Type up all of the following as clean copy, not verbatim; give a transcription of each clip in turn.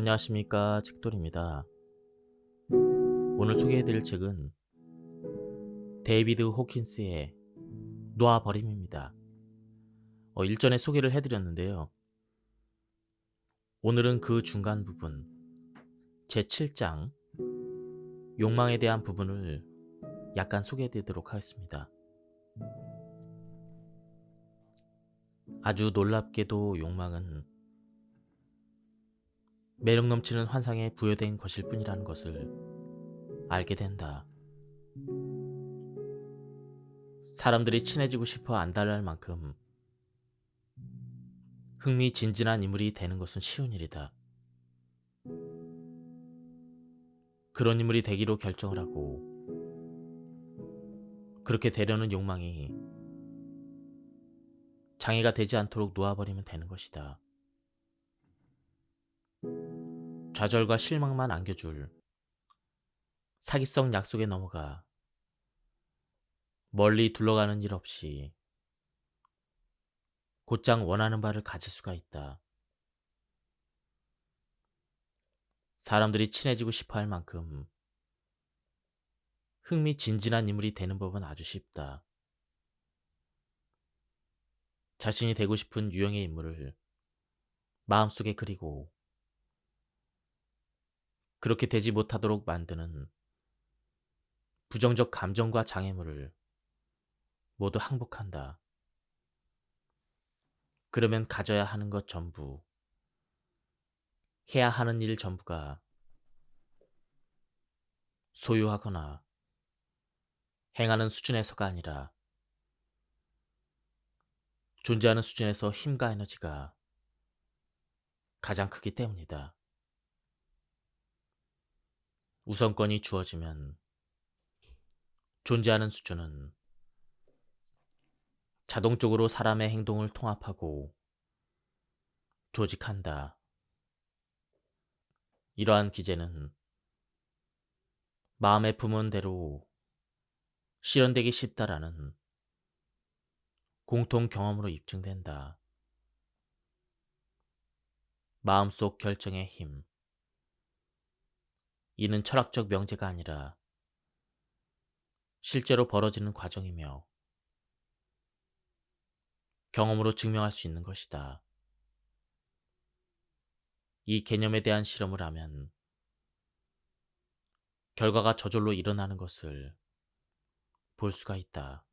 안녕하십니까, 책돌입니다. 오늘 소개해드릴 책은 데이비드 호킨스의 놓아버림입니다. 일전에 소개를 해드렸는데요. 오늘은 그 중간 부분, 제7장 욕망에 대한 부분을 약간 소개해드리도록 하겠습니다. 아주 놀랍게도 욕망은 매력 넘치는 환상에 부여된 것일 뿐이라는 것을 알게 된다. 사람들이 친해지고 싶어 안달날 만큼 흥미진진한 인물이 되는 것은 쉬운 일이다. 그런 인물이 되기로 결정을 하고 그렇게 되려는 욕망이 장애가 되지 않도록 놓아버리면 되는 것이다. 좌절과 실망만 안겨줄 사기성 약속에 넘어가 멀리 둘러가는 일 없이 곧장 원하는 바를 가질 수가 있다. 사람들이 친해지고 싶어 할 만큼 흥미진진한 인물이 되는 법은 아주 쉽다. 자신이 되고 싶은 유형의 인물을 마음속에 그리고 그렇게 되지 못하도록 만드는 부정적 감정과 장애물을 모두 항복한다. 그러면 가져야 하는 것 전부, 해야 하는 일 전부가 소유하거나 행하는 수준에서가 아니라 존재하는 수준에서 힘과 에너지가 가장 크기 때문이다. 우선권이 주어지면 존재하는 수준은 자동적으로 사람의 행동을 통합하고 조직한다. 이러한 기제는 마음에 품은 대로 실현되기 쉽다라는 공통 경험으로 입증된다. 마음속 결정의 힘. 이는 철학적 명제가 아니라 실제로 벌어지는 과정이며 경험으로 증명할 수 있는 것이다. 이 개념에 대한 실험을 하면 결과가 저절로 일어나는 것을 볼 수가 있다.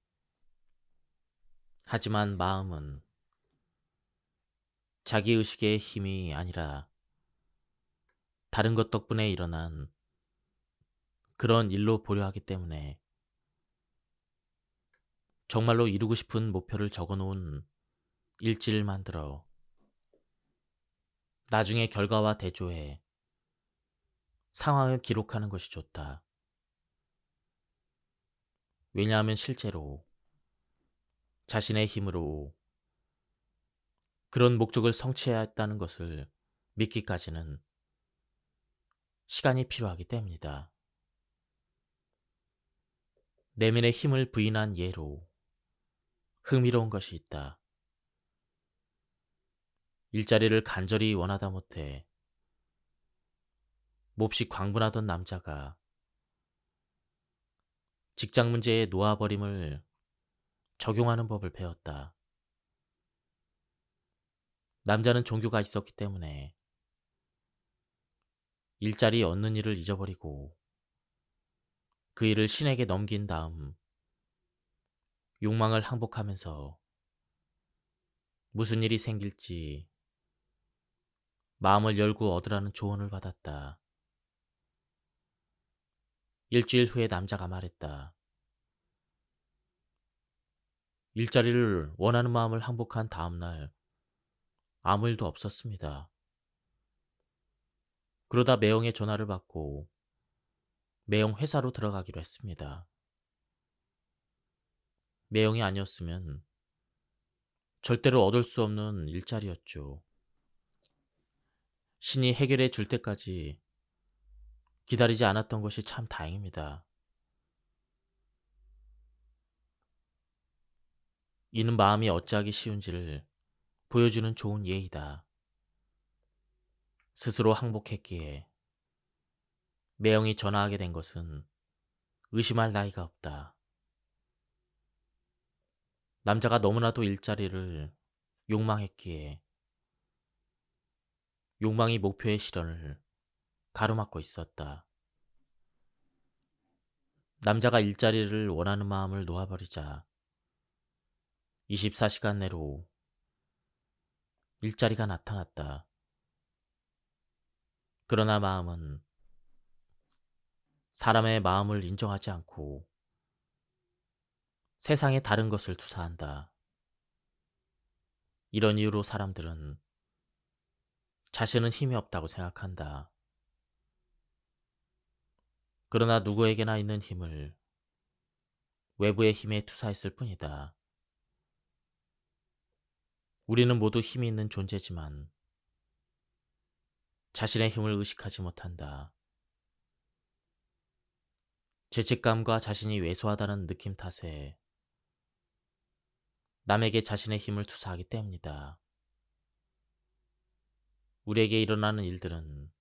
하지만 마음은 자기의식의 힘이 아니라 다른 것 덕분에 일어난 그런 일로 보려 하기 때문에 정말로 이루고 싶은 목표를 적어놓은 일지를 만들어 나중에 결과와 대조해 상황을 기록하는 것이 좋다. 왜냐하면 실제로 자신의 힘으로 그런 목적을 성취해야 했다는 것을 믿기까지는 시간이 필요하기 때문이다. 내면의 힘을 부인한 예로 흥미로운 것이 있다. 일자리를 간절히 원하다 못해 몹시 광분하던 남자가 직장 문제에 놓아버림을 적용하는 법을 배웠다. 남자는 종교가 있었기 때문에 일자리 얻는 일을 잊어버리고 그 일을 신에게 넘긴 다음 욕망을 항복하면서 무슨 일이 생길지 마음을 열고 얻으라는 조언을 받았다. 일주일 후에 남자가 말했다. 일자리를 원하는 마음을 항복한 다음날 아무 일도 없었습니다. 그러다 매형의 전화를 받고 매형 회사로 들어가기로 했습니다. 매형이 아니었으면 절대로 얻을 수 없는 일자리였죠. 신이 해결해 줄 때까지 기다리지 않았던 것이 참 다행입니다. 이는 마음이 어찌하기 쉬운지를 보여주는 좋은 예이다. 스스로 항복했기에 매형이 전화하게 된 것은 의심할 나이가 없다. 남자가 너무나도 일자리를 욕망했기에 욕망이 목표의 실현을 가로막고 있었다. 남자가 일자리를 원하는 마음을 놓아버리자 24시간 내로 일자리가 나타났다. 그러나 마음은 사람의 마음을 인정하지 않고 세상에 다른 것을 투사한다. 이런 이유로 사람들은 자신은 힘이 없다고 생각한다. 그러나 누구에게나 있는 힘을 외부의 힘에 투사했을 뿐이다. 우리는 모두 힘이 있는 존재지만 자신의 힘을 의식하지 못한다. 죄책감과 자신이 왜소하다는 느낌 탓에 남에게 자신의 힘을 투사하기 때문이다. 우리에게 일어나는 일들은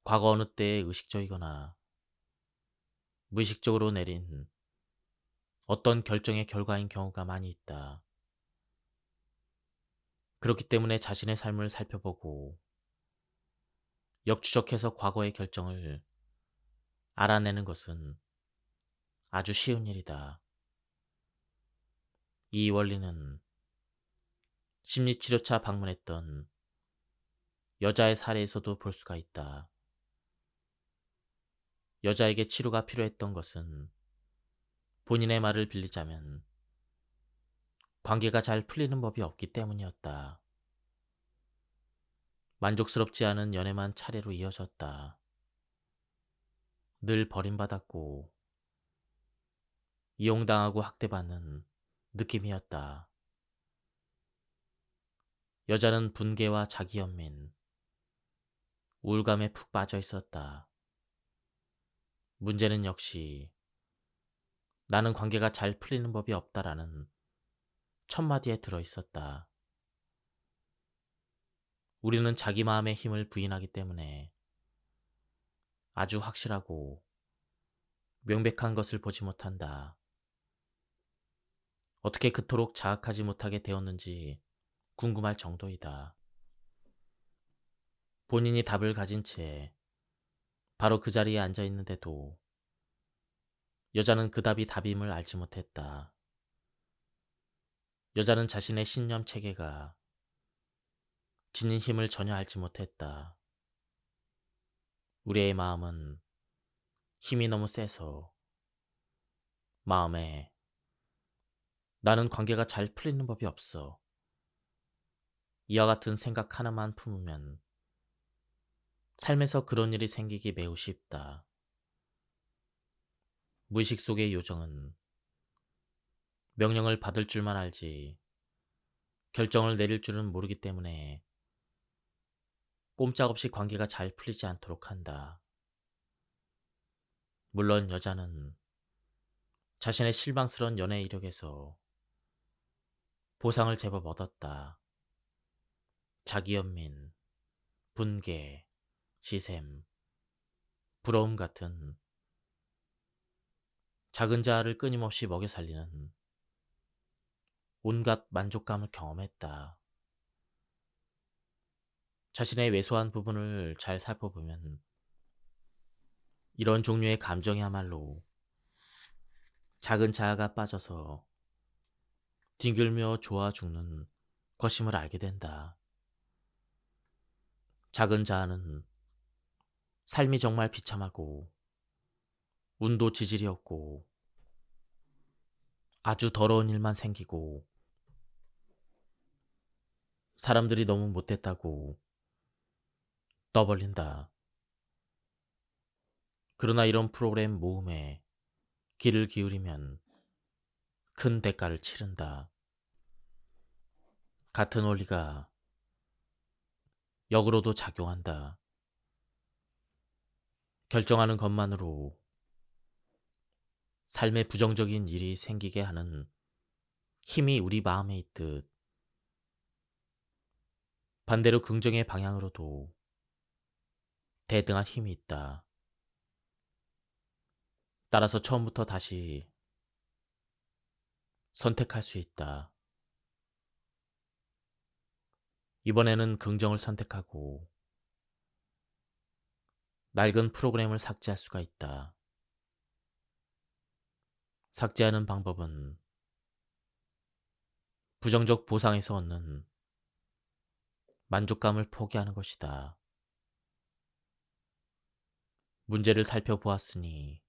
과거 어느 때에 의식적이거나 무의식적으로 내린 어떤 결정의 결과인 경우가 많이 있다. 그렇기 때문에 자신의 삶을 살펴보고 역추적해서 과거의 결정을 알아내는 것은 아주 쉬운 일이다. 이 원리는 심리치료차 방문했던 여자의 사례에서도 볼 수가 있다. 여자에게 치료가 필요했던 것은 본인의 말을 빌리자면 관계가 잘 풀리는 법이 없기 때문이었다. 만족스럽지 않은 연애만 차례로 이어졌다. 늘 버림받았고 이용당하고 학대받는 느낌이었다. 여자는 분개와 자기연민, 우울감에 푹 빠져 있었다. 문제는 역시 나는 관계가 잘 풀리는 법이 없다라는 첫마디에 들어 있었다. 우리는 자기 마음의 힘을 부인하기 때문에 아주 확실하고 명백한 것을 보지 못한다. 어떻게 그토록 자학하지 못하게 되었는지 궁금할 정도이다. 본인이 답을 가진 채 바로 그 자리에 앉아 있는데도 여자는 그 답이 답임을 알지 못했다. 여자는 자신의 신념 체계가 지닌 힘을 전혀 알지 못했다. 우리의 마음은 힘이 너무 세서 마음에 나는 관계가 잘 풀리는 법이 없어. 이와 같은 생각 하나만 품으면 삶에서 그런 일이 생기기 매우 쉽다. 무의식 속의 요정은 명령을 받을 줄만 알지 결정을 내릴 줄은 모르기 때문에 꼼짝없이 관계가 잘 풀리지 않도록 한다. 물론 여자는 자신의 실망스러운 연애 이력에서 보상을 제법 얻었다. 자기연민, 분개, 시샘, 부러움 같은 작은 자아를 끊임없이 먹여 살리는 온갖 만족감을 경험했다. 자신의 왜소한 부분을 잘 살펴보면 이런 종류의 감정이야말로 작은 자아가 빠져서 뒹굴며 좋아 죽는 것임을 알게 된다. 작은 자아는 삶이 정말 비참하고 운도 지질이 없고 아주 더러운 일만 생기고 사람들이 너무 못됐다고 떠벌린다. 그러나 이런 프로그램 모음에 귀를 기울이면 큰 대가를 치른다. 같은 원리가 역으로도 작용한다. 결정하는 것만으로 삶에 부정적인 일이 생기게 하는 힘이 우리 마음에 있듯 반대로 긍정의 방향으로도 대등한 힘이 있다. 따라서 처음부터 다시 선택할 수 있다. 이번에는 긍정을 선택하고 낡은 프로그램을 삭제할 수가 있다. 삭제하는 방법은 부정적 보상에서 얻는 만족감을 포기하는 것이다. 문제를 살펴보았으니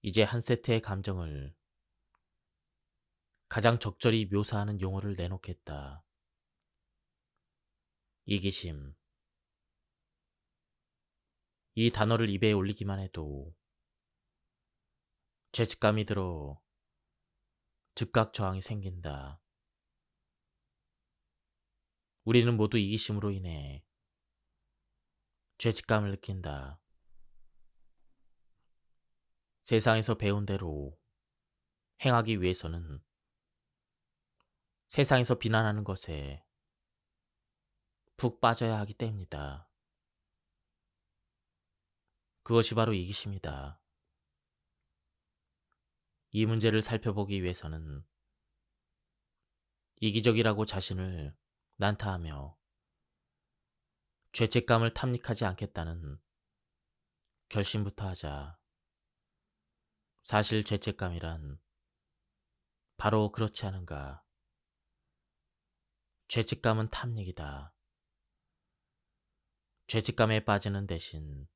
이제 한 세트의 감정을 가장 적절히 묘사하는 용어를 내놓겠다. 이기심. 이 단어를 입에 올리기만 해도 죄책감이 들어 즉각 저항이 생긴다. 우리는 모두 이기심으로 인해 죄책감을 느낀다. 세상에서 배운 대로 행하기 위해서는 세상에서 비난하는 것에 푹 빠져야 하기 때문이다. 그것이 바로 이기심이다. 이 문제를 살펴보기 위해서는 이기적이라고 자신을 난타하며 죄책감을 탐닉하지 않겠다는 결심부터 하자. 사실 죄책감이란 바로 그렇지 않은가. 죄책감은 탐닉이다. 죄책감에 빠지는 대신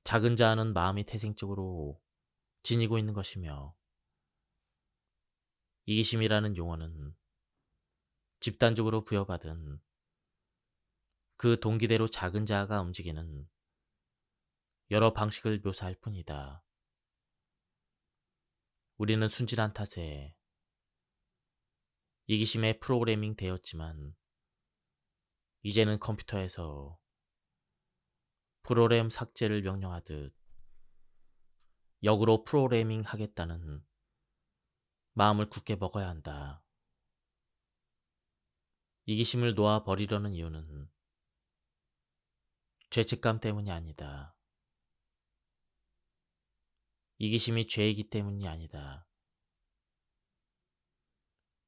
작은 자아는 마음이 태생적으로 지니고 있는 것이며 이기심이라는 용어는 집단적으로 부여받은 그 동기대로 작은 자아가 움직이는 여러 방식을 묘사할 뿐이다. 우리는 순진한 탓에 이기심에 프로그래밍 되었지만 이제는 컴퓨터에서 프로그램 삭제를 명령하듯 역으로 프로그래밍 하겠다는 마음을 굳게 먹어야 한다. 이기심을 놓아 버리려는 이유는 죄책감 때문이 아니다. 이기심이 죄이기 때문이 아니다.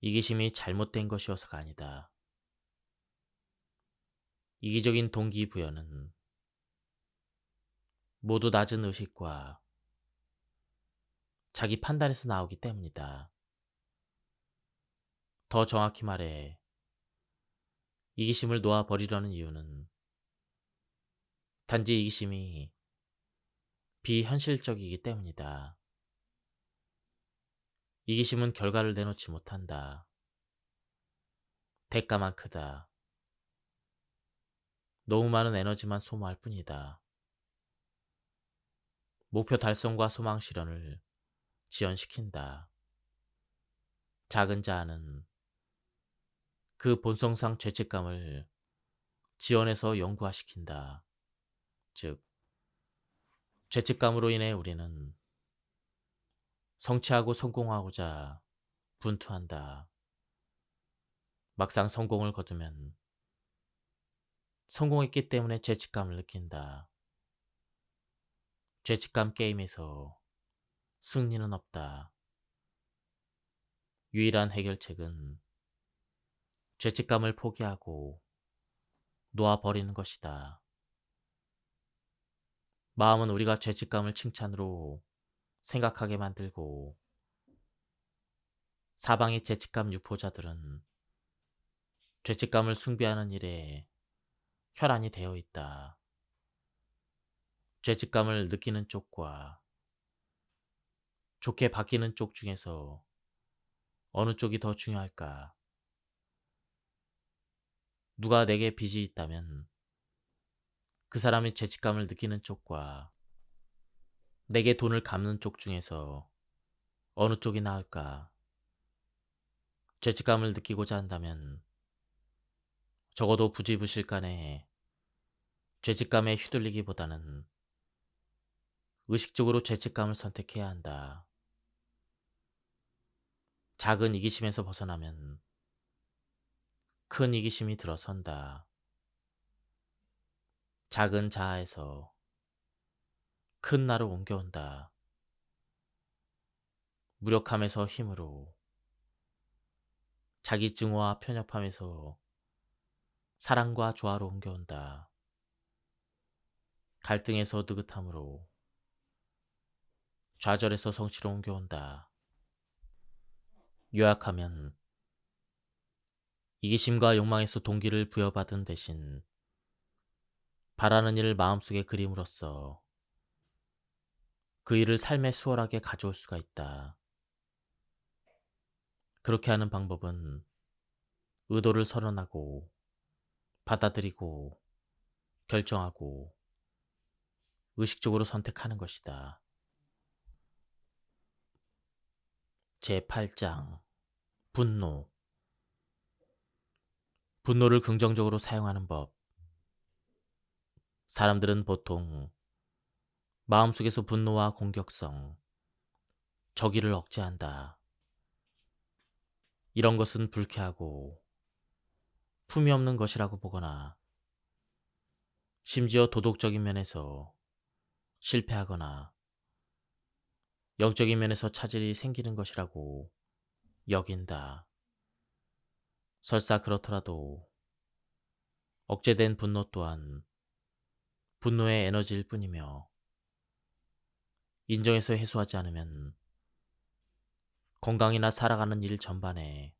이기심이 잘못된 것이어서가 아니다. 이기적인 동기부여는 모두 낮은 의식과 자기 판단에서 나오기 때문이다. 더 정확히 말해 이기심을 놓아 버리려는 이유는 단지 이기심이 비현실적이기 때문이다. 이기심은 결과를 내놓지 못한다. 대가만 크다. 너무 많은 에너지만 소모할 뿐이다. 목표 달성과 소망 실현을 지연시킨다. 작은 자아는 그 본성상 죄책감을 지연해서 영구화시킨다. 즉, 죄책감으로 인해 우리는 성취하고 성공하고자 분투한다. 막상 성공을 거두면 성공했기 때문에 죄책감을 느낀다. 죄책감 게임에서 승리는 없다. 유일한 해결책은 죄책감을 포기하고 놓아버리는 것이다. 마음은 우리가 죄책감을 칭찬으로 생각하게 만들고 사방의 죄책감 유포자들은 죄책감을 숭배하는 일에 혈안이 되어 있다. 죄책감을 느끼는 쪽과 좋게 바뀌는 쪽 중에서 어느 쪽이 더 중요할까? 누가 내게 빚이 있다면 그 사람이 죄책감을 느끼는 쪽과 내게 돈을 갚는 쪽 중에서 어느 쪽이 나을까? 죄책감을 느끼고자 한다면 적어도 부지부실간에 죄책감에 휘둘리기보다는 의식적으로 죄책감을 선택해야 한다. 작은 이기심에서 벗어나면 큰 이기심이 들어선다. 작은 자아에서 큰 나로 옮겨온다. 무력함에서 힘으로, 자기 증오와 편협함에서 사랑과 조화로 옮겨온다. 갈등에서 느긋함으로, 좌절에서 성취로 옮겨온다. 요약하면 이기심과 욕망에서 동기를 부여받은 대신 바라는 일을 마음속에 그림으로써 그 일을 삶에 수월하게 가져올 수가 있다. 그렇게 하는 방법은 의도를 선언하고 받아들이고 결정하고 의식적으로 선택하는 것이다. 제8장 분노. 분노를 긍정적으로 사용하는 법. 사람들은 보통 마음속에서 분노와 공격성, 적의를 억제한다. 이런 것은 불쾌하고 품위 없는 것이라고 보거나 심지어 도덕적인 면에서 실패하거나 영적인 면에서 차질이 생기는 것이라고 여긴다. 설사 그렇더라도 억제된 분노 또한 분노의 에너지일 뿐이며 인정해서 해소하지 않으면 건강이나 살아가는 일 전반에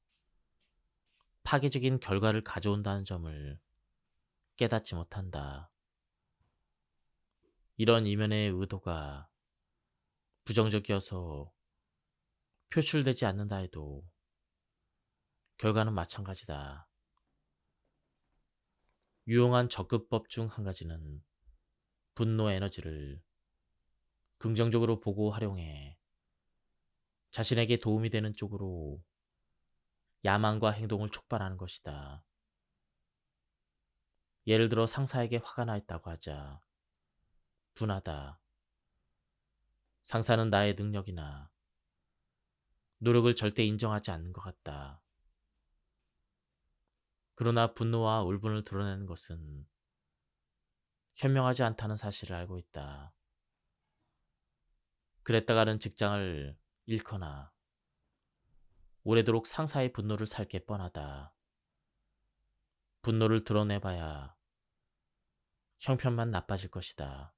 파괴적인 결과를 가져온다는 점을 깨닫지 못한다. 이런 이면의 의도가 부정적이어서 표출되지 않는다 해도 결과는 마찬가지다. 유용한 적극법 중 한 가지는 분노 에너지를 긍정적으로 보고 활용해 자신에게 도움이 되는 쪽으로 야망과 행동을 촉발하는 것이다. 예를 들어 상사에게 화가 나 있다고 하자. 분하다. 상사는 나의 능력이나 노력을 절대 인정하지 않는 것 같다. 그러나 분노와 울분을 드러내는 것은 현명하지 않다는 사실을 알고 있다. 그랬다가는 직장을 잃거나 오래도록 상사의 분노를 살 게 뻔하다. 분노를 드러내봐야 형편만 나빠질 것이다.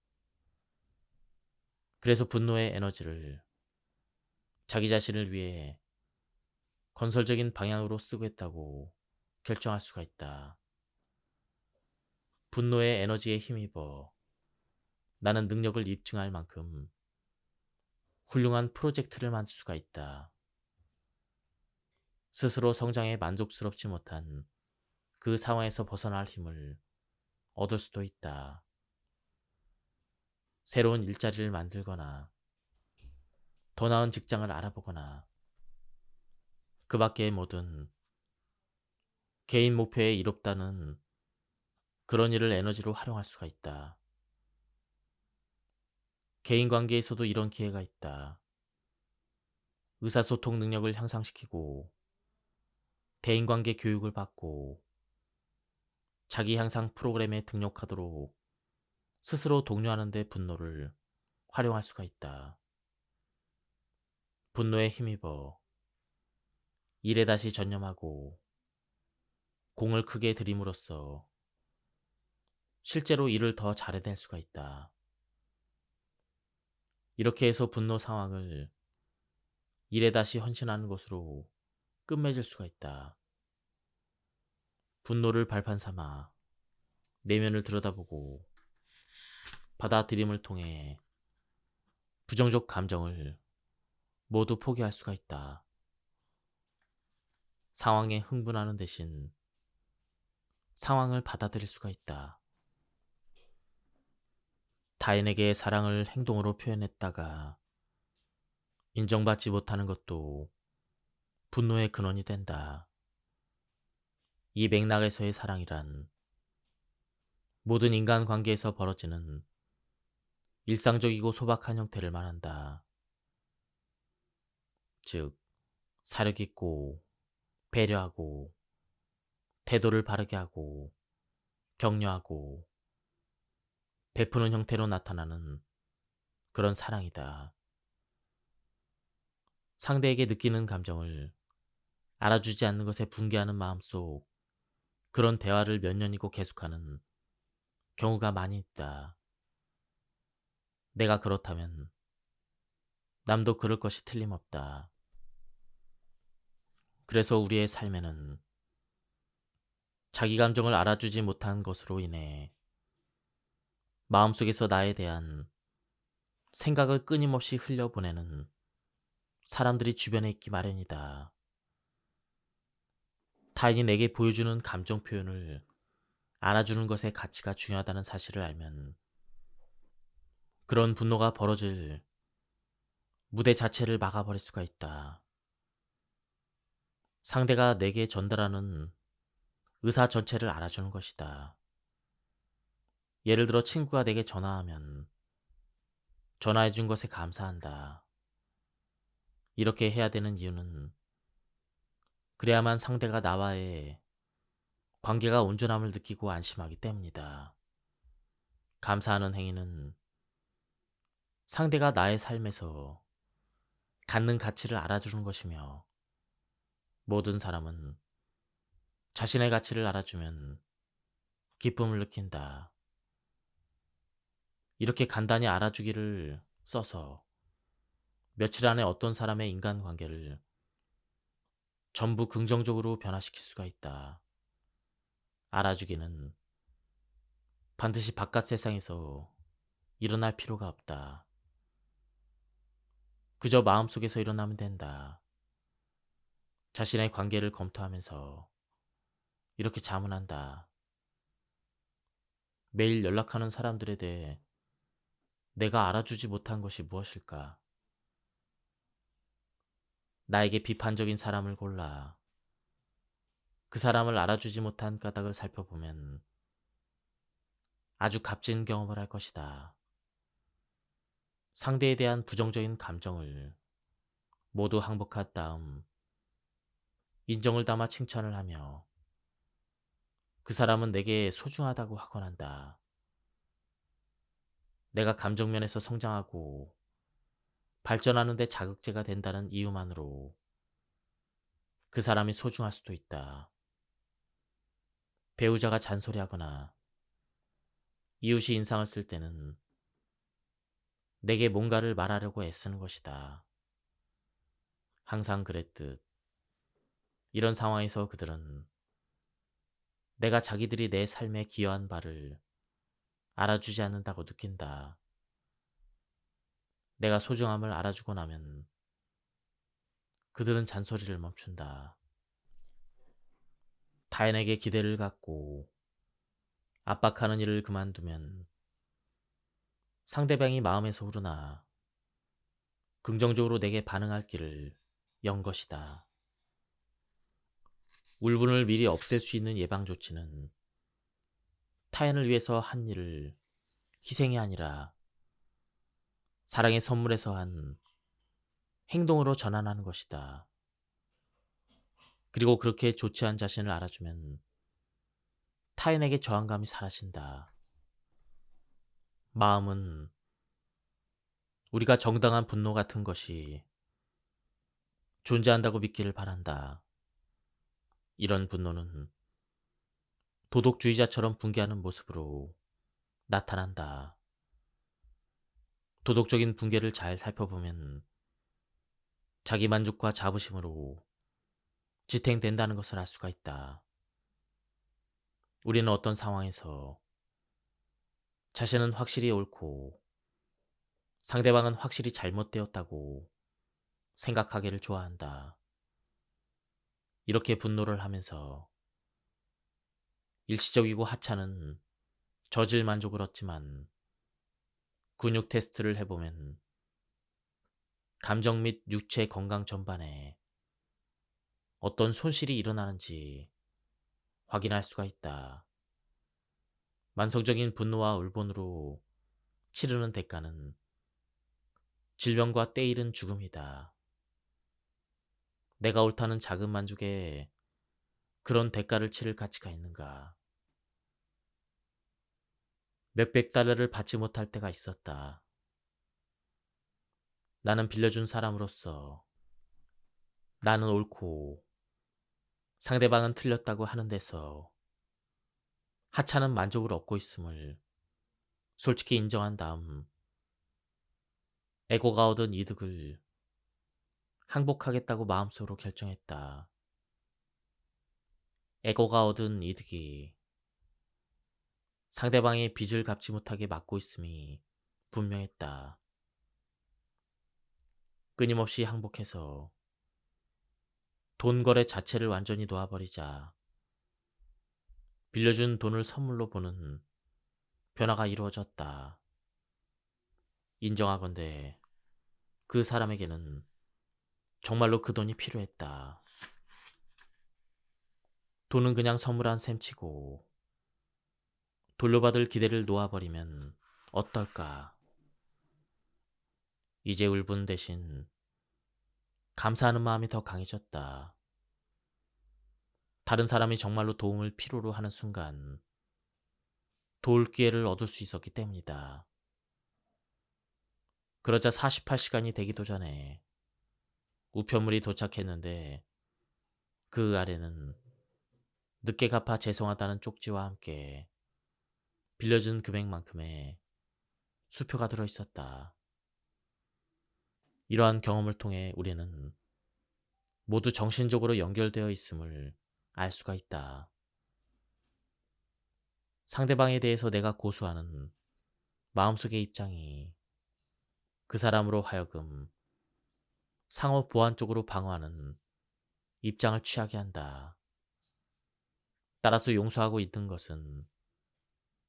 그래서 분노의 에너지를 자기 자신을 위해 건설적인 방향으로 쓰겠다고 결정할 수가 있다. 분노의 에너지에 힘입어 나는 능력을 입증할 만큼 훌륭한 프로젝트를 만들 수가 있다. 스스로 성장에 만족스럽지 못한 그 상황에서 벗어날 힘을 얻을 수도 있다. 새로운 일자리를 만들거나 더 나은 직장을 알아보거나 그 밖의 모든 개인 목표에 이롭다는 그런 일을 에너지로 활용할 수가 있다. 개인 관계에서도 이런 기회가 있다. 의사소통 능력을 향상시키고 대인관계 교육을 받고 자기 향상 프로그램에 등록하도록 스스로 독려하는 데 분노를 활용할 수가 있다. 분노에 힘입어 일에 다시 전념하고 공을 크게 들임으로써 실제로 일을 더 잘해낼 수가 있다. 이렇게 해서 분노 상황을 일에 다시 헌신하는 것으로 끝맺을 수가 있다. 분노를 발판 삼아 내면을 들여다보고 받아들임을 통해 부정적 감정을 모두 포기할 수가 있다. 상황에 흥분하는 대신 상황을 받아들일 수가 있다. 타인에게 사랑을 행동으로 표현했다가 인정받지 못하는 것도 분노의 근원이 된다. 이 맥락에서의 사랑이란 모든 인간 관계에서 벌어지는 일상적이고 소박한 형태를 말한다. 즉, 사력 있고 배려하고 태도를 바르게 하고 격려하고 베푸는 형태로 나타나는 그런 사랑이다. 상대에게 느끼는 감정을 알아주지 않는 것에 분개하는 마음속 그런 대화를 몇 년이고 계속하는 경우가 많이 있다. 내가 그렇다면 남도 그럴 것이 틀림없다. 그래서 우리의 삶에는 자기 감정을 알아주지 못한 것으로 인해 마음속에서 나에 대한 생각을 끊임없이 흘려보내는 사람들이 주변에 있기 마련이다. 타인이 내게 보여주는 감정 표현을 알아주는 것의 가치가 중요하다는 사실을 알면 그런 분노가 벌어질 무대 자체를 막아버릴 수가 있다. 상대가 내게 전달하는 의사 전체를 알아주는 것이다. 예를 들어 친구가 내게 전화하면 전화해준 것에 감사한다. 이렇게 해야 되는 이유는 그래야만 상대가 나와의 관계가 온전함을 느끼고 안심하기 때문이다. 감사하는 행위는 상대가 나의 삶에서 갖는 가치를 알아주는 것이며 모든 사람은 자신의 가치를 알아주면 기쁨을 느낀다. 이렇게 간단히 알아주기를 써서 며칠 안에 어떤 사람의 인간관계를 전부 긍정적으로 변화시킬 수가 있다. 알아주기는 반드시 바깥 세상에서 일어날 필요가 없다. 그저 마음속에서 일어나면 된다. 자신의 관계를 검토하면서 이렇게 자문한다. 매일 연락하는 사람들에 대해 내가 알아주지 못한 것이 무엇일까? 나에게 비판적인 사람을 골라 그 사람을 알아주지 못한 까닭을 살펴보면 아주 값진 경험을 할 것이다. 상대에 대한 부정적인 감정을 모두 항복한 다음 인정을 담아 칭찬을 하며 그 사람은 내게 소중하다고 하곤 한다. 내가 감정면에서 성장하고 발전하는 데 자극제가 된다는 이유만으로 그 사람이 소중할 수도 있다. 배우자가 잔소리하거나 이웃이 인상을 쓸 때는 내게 뭔가를 말하려고 애쓰는 것이다. 항상 그랬듯 이런 상황에서 그들은 내가 자기들이 내 삶에 기여한 바를 알아주지 않는다고 느낀다. 내가 소중함을 알아주고 나면 그들은 잔소리를 멈춘다. 타인에게 기대를 갖고 압박하는 일을 그만두면 상대방이 마음에서 우러나 긍정적으로 내게 반응할 길을 연 것이다. 울분을 미리 없앨 수 있는 예방 조치는 타인을 위해서 한 일을 희생이 아니라 사랑의 선물에서 한 행동으로 전환하는 것이다. 그리고 그렇게 조치한 자신을 알아주면 타인에게 저항감이 사라진다. 마음은 우리가 정당한 분노 같은 것이 존재한다고 믿기를 바란다. 이런 분노는 도덕주의자처럼 붕괴하는 모습으로 나타난다. 도덕적인 붕괴를 잘 살펴보면 자기만족과 자부심으로 지탱된다는 것을 알 수가 있다. 우리는 어떤 상황에서 자신은 확실히 옳고 상대방은 확실히 잘못되었다고 생각하기를 좋아한다. 이렇게 분노를 하면서 일시적이고 하찮은 저질 만족을 얻지만 근육 테스트를 해보면 감정 및 육체 건강 전반에 어떤 손실이 일어나는지 확인할 수가 있다. 만성적인 분노와 울분으로 치르는 대가는 질병과 때이른 죽음이다. 내가 옳다는 작은 만족에 그런 대가를 치를 가치가 있는가? 몇백 달러를 받지 못할 때가 있었다. 나는 빌려준 사람으로서 나는 옳고 상대방은 틀렸다고 하는 데서 하찮은 만족을 얻고 있음을 솔직히 인정한 다음 에고가 얻은 이득을 항복하겠다고 마음속으로 결정했다. 에고가 얻은 이득이 상대방의 빚을 갚지 못하게 막고 있음이 분명했다. 끊임없이 항복해서 돈 거래 자체를 완전히 놓아버리자 빌려준 돈을 선물로 보는 변화가 이루어졌다. 인정하건대 그 사람에게는 정말로 그 돈이 필요했다. 돈은 그냥 선물한 셈치고 돌려받을 기대를 놓아버리면 어떨까? 이제 울분 대신 감사하는 마음이 더 강해졌다. 다른 사람이 정말로 도움을 필요로 하는 순간 도울 기회를 얻을 수 있었기 때문이다. 그러자 48시간이 되기도 전에 우편물이 도착했는데 그 아래는 늦게 갚아 죄송하다는 쪽지와 함께 빌려준 금액만큼의 수표가 들어있었다. 이러한 경험을 통해 우리는 모두 정신적으로 연결되어 있음을 알 수가 있다. 상대방에 대해서 내가 고수하는 마음속의 입장이 그 사람으로 하여금 상호 보완 쪽으로 방어하는 입장을 취하게 한다. 따라서 용서하고 있는 것은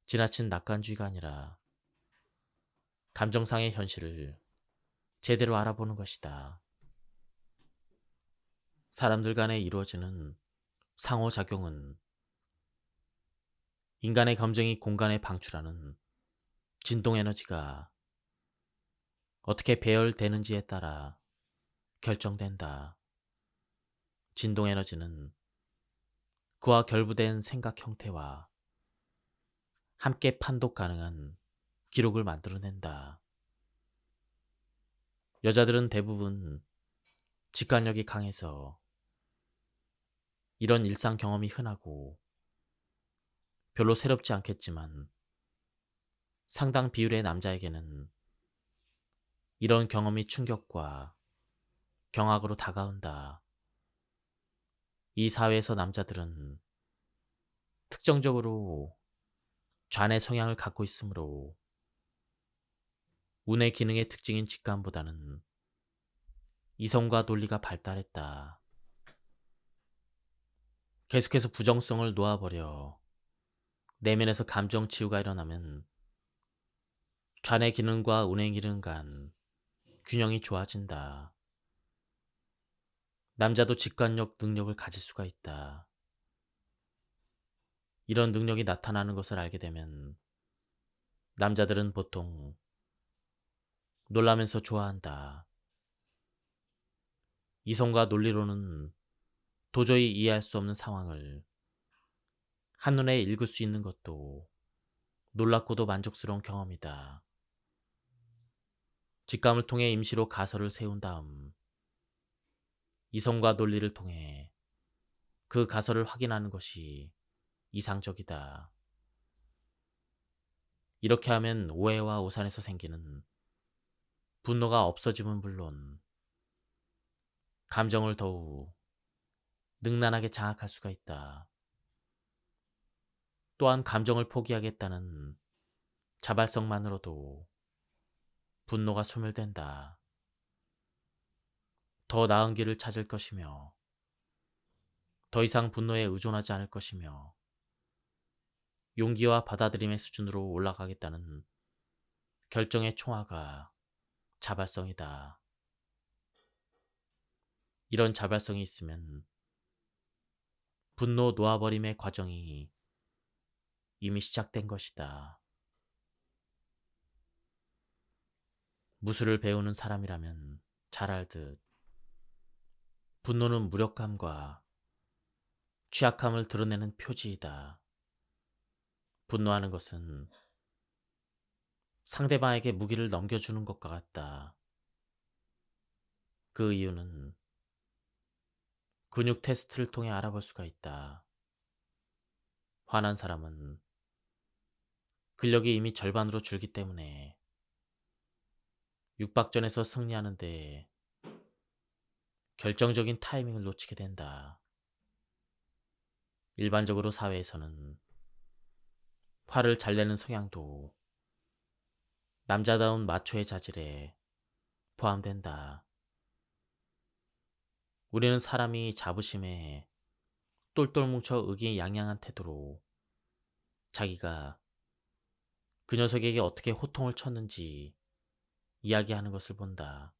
지나친 낙관주의가 아니라 감정상의 현실을 제대로 알아보는 것이다. 사람들 간에 이루어지는 상호작용은 인간의 감정이 공간에 방출하는 진동에너지가 어떻게 배열되는지에 따라 결정된다. 진동에너지는 그와 결부된 생각 형태와 함께 판독 가능한 기록을 만들어낸다. 여자들은 대부분 직관력이 강해서 이런 일상 경험이 흔하고 별로 새롭지 않겠지만 상당 비율의 남자에게는 이런 경험이 충격과 경악으로 다가온다. 이 사회에서 남자들은 특정적으로 좌뇌 성향을 갖고 있으므로 우뇌 기능의 특징인 직감보다는 이성과 논리가 발달했다. 계속해서 부정성을 놓아버려 내면에서 감정 치유가 일어나면 좌뇌 기능과 우뇌 기능 간 균형이 좋아진다. 남자도 직관력 능력을 가질 수가 있다. 이런 능력이 나타나는 것을 알게 되면 남자들은 보통 놀라면서 좋아한다. 이성과 논리로는 도저히 이해할 수 없는 상황을 한눈에 읽을 수 있는 것도 놀랍고도 만족스러운 경험이다. 직감을 통해 임시로 가설을 세운 다음 이성과 논리를 통해 그 가설을 확인하는 것이 이상적이다. 이렇게 하면 오해와 오산에서 생기는 분노가 없어짐은 물론 감정을 더욱 능란하게 장악할 수가 있다. 또한 감정을 포기하겠다는 자발성만으로도 분노가 소멸된다. 더 나은 길을 찾을 것이며 더 이상 분노에 의존하지 않을 것이며 용기와 받아들임의 수준으로 올라가겠다는 결정의 총화가 자발성이다. 이런 자발성이 있으면 분노 놓아버림의 과정이 이미 시작된 것이다. 무술을 배우는 사람이라면 잘 알듯 분노는 무력감과 취약함을 드러내는 표지이다. 분노하는 것은 상대방에게 무기를 넘겨주는 것과 같다. 그 이유는 근육 테스트를 통해 알아볼 수가 있다. 화난 사람은 근력이 이미 절반으로 줄기 때문에 육박전에서 승리하는데 결정적인 타이밍을 놓치게 된다. 일반적으로 사회에서는 화를 잘 내는 성향도 남자다운 마초의 자질에 포함된다. 우리는 사람이 자부심에 똘똘 뭉쳐 의기양양한 태도로 자기가 그 녀석에게 어떻게 호통을 쳤는지 이야기하는 것을 본다.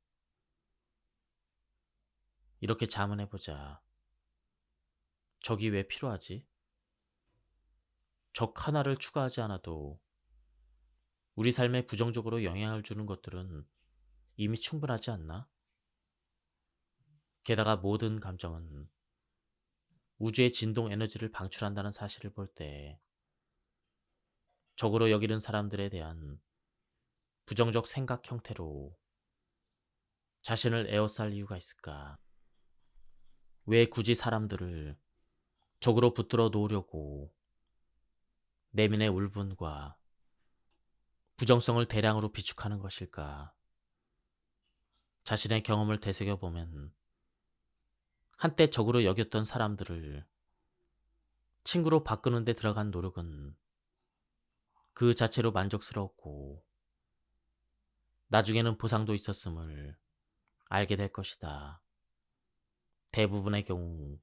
이렇게 자문해보자. 적이 왜 필요하지? 적 하나를 추가하지 않아도 우리 삶에 부정적으로 영향을 주는 것들은 이미 충분하지 않나? 게다가 모든 감정은 우주의 진동 에너지를 방출한다는 사실을 볼 때 적으로 여기는 사람들에 대한 부정적 생각 형태로 자신을 에워쌀 이유가 있을까? 왜 굳이 사람들을 적으로 붙들어 놓으려고 내면의 울분과 부정성을 대량으로 비축하는 것일까? 자신의 경험을 되새겨보면 한때 적으로 여겼던 사람들을 친구로 바꾸는 데 들어간 노력은 그 자체로 만족스러웠고 나중에는 보상도 있었음을 알게 될 것이다. 대부분의 경우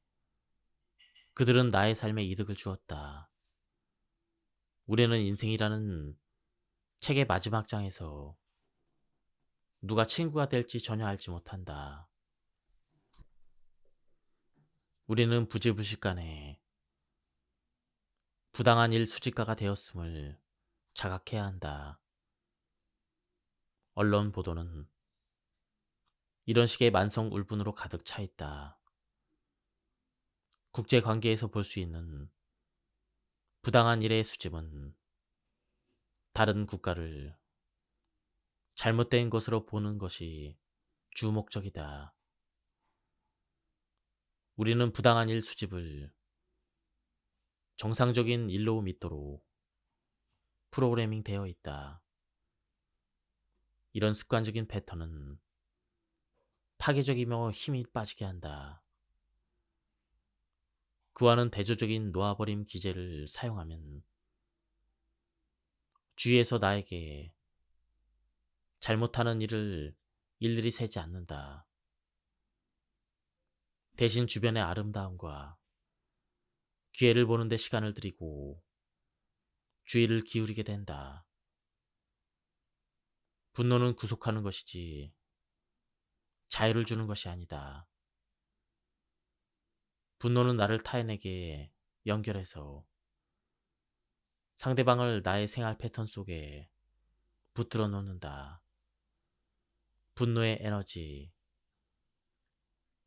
그들은 나의 삶에 이득을 주었다. 우리는 인생이라는 책의 마지막 장에서 누가 친구가 될지 전혀 알지 못한다. 우리는 부지불식간에 부당한 일 수집가가 되었음을 자각해야 한다. 언론 보도는 이런 식의 만성 울분으로 가득 차 있다. 국제 관계에서 볼 수 있는 부당한 일의 수집은 다른 국가를 잘못된 것으로 보는 것이 주 목적이다. 우리는 부당한 일 수집을 정상적인 일로 믿도록 프로그래밍 되어 있다. 이런 습관적인 패턴은 파괴적이며 힘이 빠지게 한다. 그와는 대조적인 놓아버림 기제를 사용하면 주위에서 나에게 잘못하는 일을 일일이 세지 않는다. 대신 주변의 아름다움과 기회를 보는 데 시간을 들이고 주의를 기울이게 된다. 분노는 구속하는 것이지 자유를 주는 것이 아니다. 분노는 나를 타인에게 연결해서 상대방을 나의 생활 패턴 속에 붙들어 놓는다. 분노의 에너지,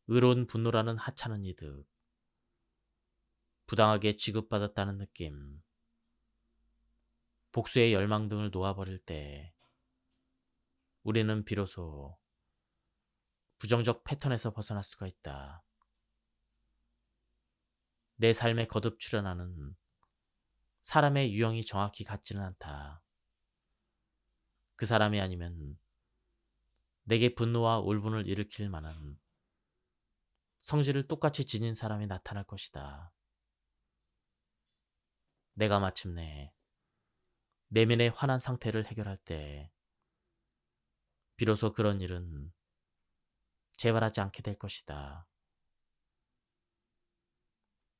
의로운 분노라는 하찮은 이득, 부당하게 취급받았다는 느낌, 복수의 열망 등을 놓아버릴 때 우리는 비로소 부정적 패턴에서 벗어날 수가 있다. 내 삶에 거듭 출현하는 사람의 유형이 정확히 같지는 않다. 그 사람이 아니면 내게 분노와 울분을 일으킬 만한 성질을 똑같이 지닌 사람이 나타날 것이다. 내가 마침내 내면의 화난 상태를 해결할 때 비로소 그런 일은 재발하지 않게 될 것이다.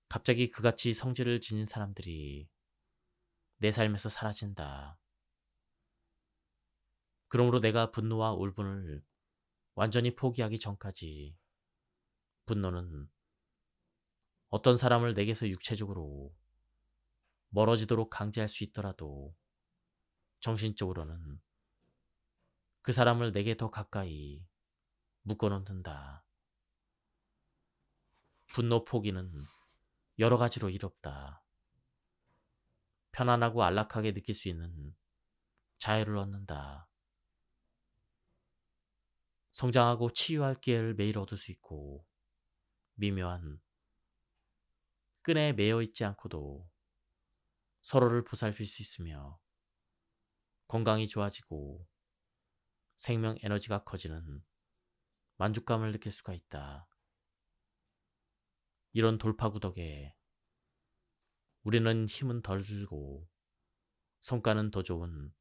갑자기 그같이 성질을 지닌 사람들이 내 삶에서 사라진다. 그러므로 내가 분노와 울분을 완전히 포기하기 전까지 분노는 어떤 사람을 내게서 육체적으로 멀어지도록 강제할 수 있더라도 정신적으로는 그 사람을 내게 더 가까이 묶어놓는다. 분노 포기는 여러 가지로 이롭다. 편안하고 안락하게 느낄 수 있는 자유를 얻는다. 성장하고 치유할 기회를 매일 얻을 수 있고 미묘한 끈에 매여 있지 않고도 서로를 보살필 수 있으며 건강이 좋아지고 생명 에너지가 커지는 만족감을 느낄 수가 있다. 이런 돌파구 덕에 우리는 힘은 덜 들고 성과는 더 좋은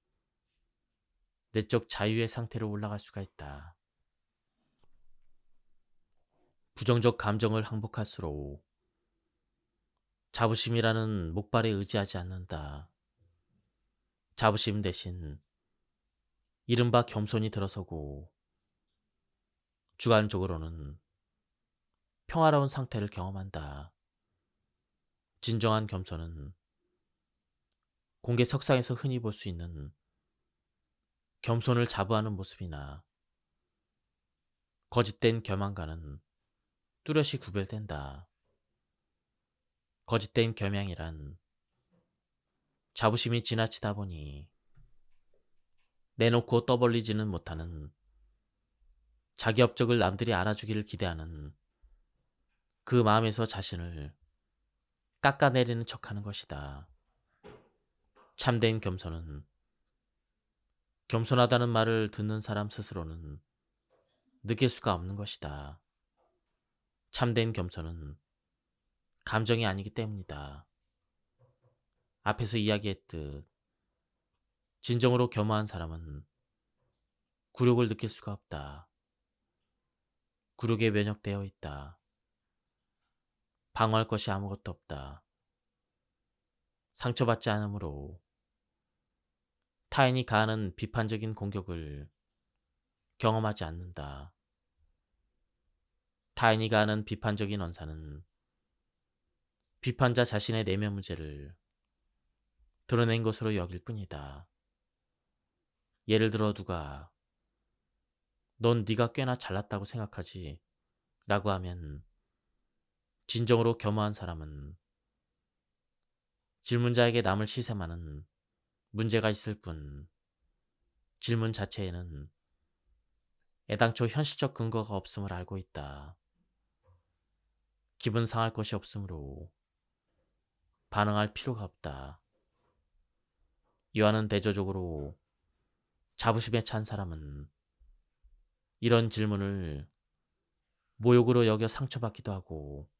내적 자유의 상태로 올라갈 수가 있다. 부정적 감정을 항복할수록 자부심이라는 목발에 의지하지 않는다. 자부심 대신 이른바 겸손이 들어서고 주관적으로는 평화로운 상태를 경험한다. 진정한 겸손은 공개석상에서 흔히 볼 수 있는 겸손을 자부하는 모습이나 거짓된 교만과는 뚜렷이 구별된다. 거짓된 겸양이란 자부심이 지나치다 보니 내놓고 떠벌리지는 못하는 자기 업적을 남들이 알아주기를 기대하는 그 마음에서 자신을 깎아내리는 척하는 것이다. 참된 겸손은 겸손하다는 말을 듣는 사람 스스로는 느낄 수가 없는 것이다. 참된 겸손은 감정이 아니기 때문이다. 앞에서 이야기했듯 진정으로 겸허한 사람은 굴욕을 느낄 수가 없다. 굴욕에 면역되어 있다. 방어할 것이 아무것도 없다. 상처받지 않으므로 타인이 가하는 비판적인 공격을 경험하지 않는다. 타인이 가하는 비판적인 언사는 비판자 자신의 내면 문제를 드러낸 것으로 여길 뿐이다. 예를 들어 누가 넌 네가 꽤나 잘났다고 생각하지? 라고 하면 진정으로 겸허한 사람은 질문자에게 남을 시샘하는 문제가 있을 뿐 질문 자체에는 애당초 현실적 근거가 없음을 알고 있다. 기분 상할 것이 없으므로 반응할 필요가 없다. 이와는 대조적으로 자부심에 찬 사람은 이런 질문을 모욕으로 여겨 상처받기도 하고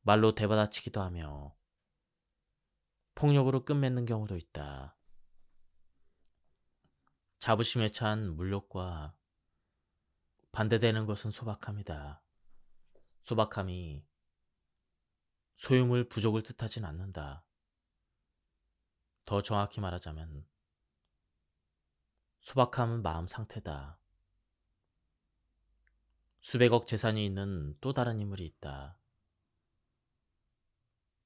말로 대받아치기도 하며 폭력으로 끝맺는 경우도 있다. 자부심에 찬 물욕과 반대되는 것은 소박함이다. 소박함이 소유물 부족을 뜻하진 않는다. 더 정확히 말하자면 소박함은 마음 상태다. 수백억 재산이 있는 또 다른 인물이 있다.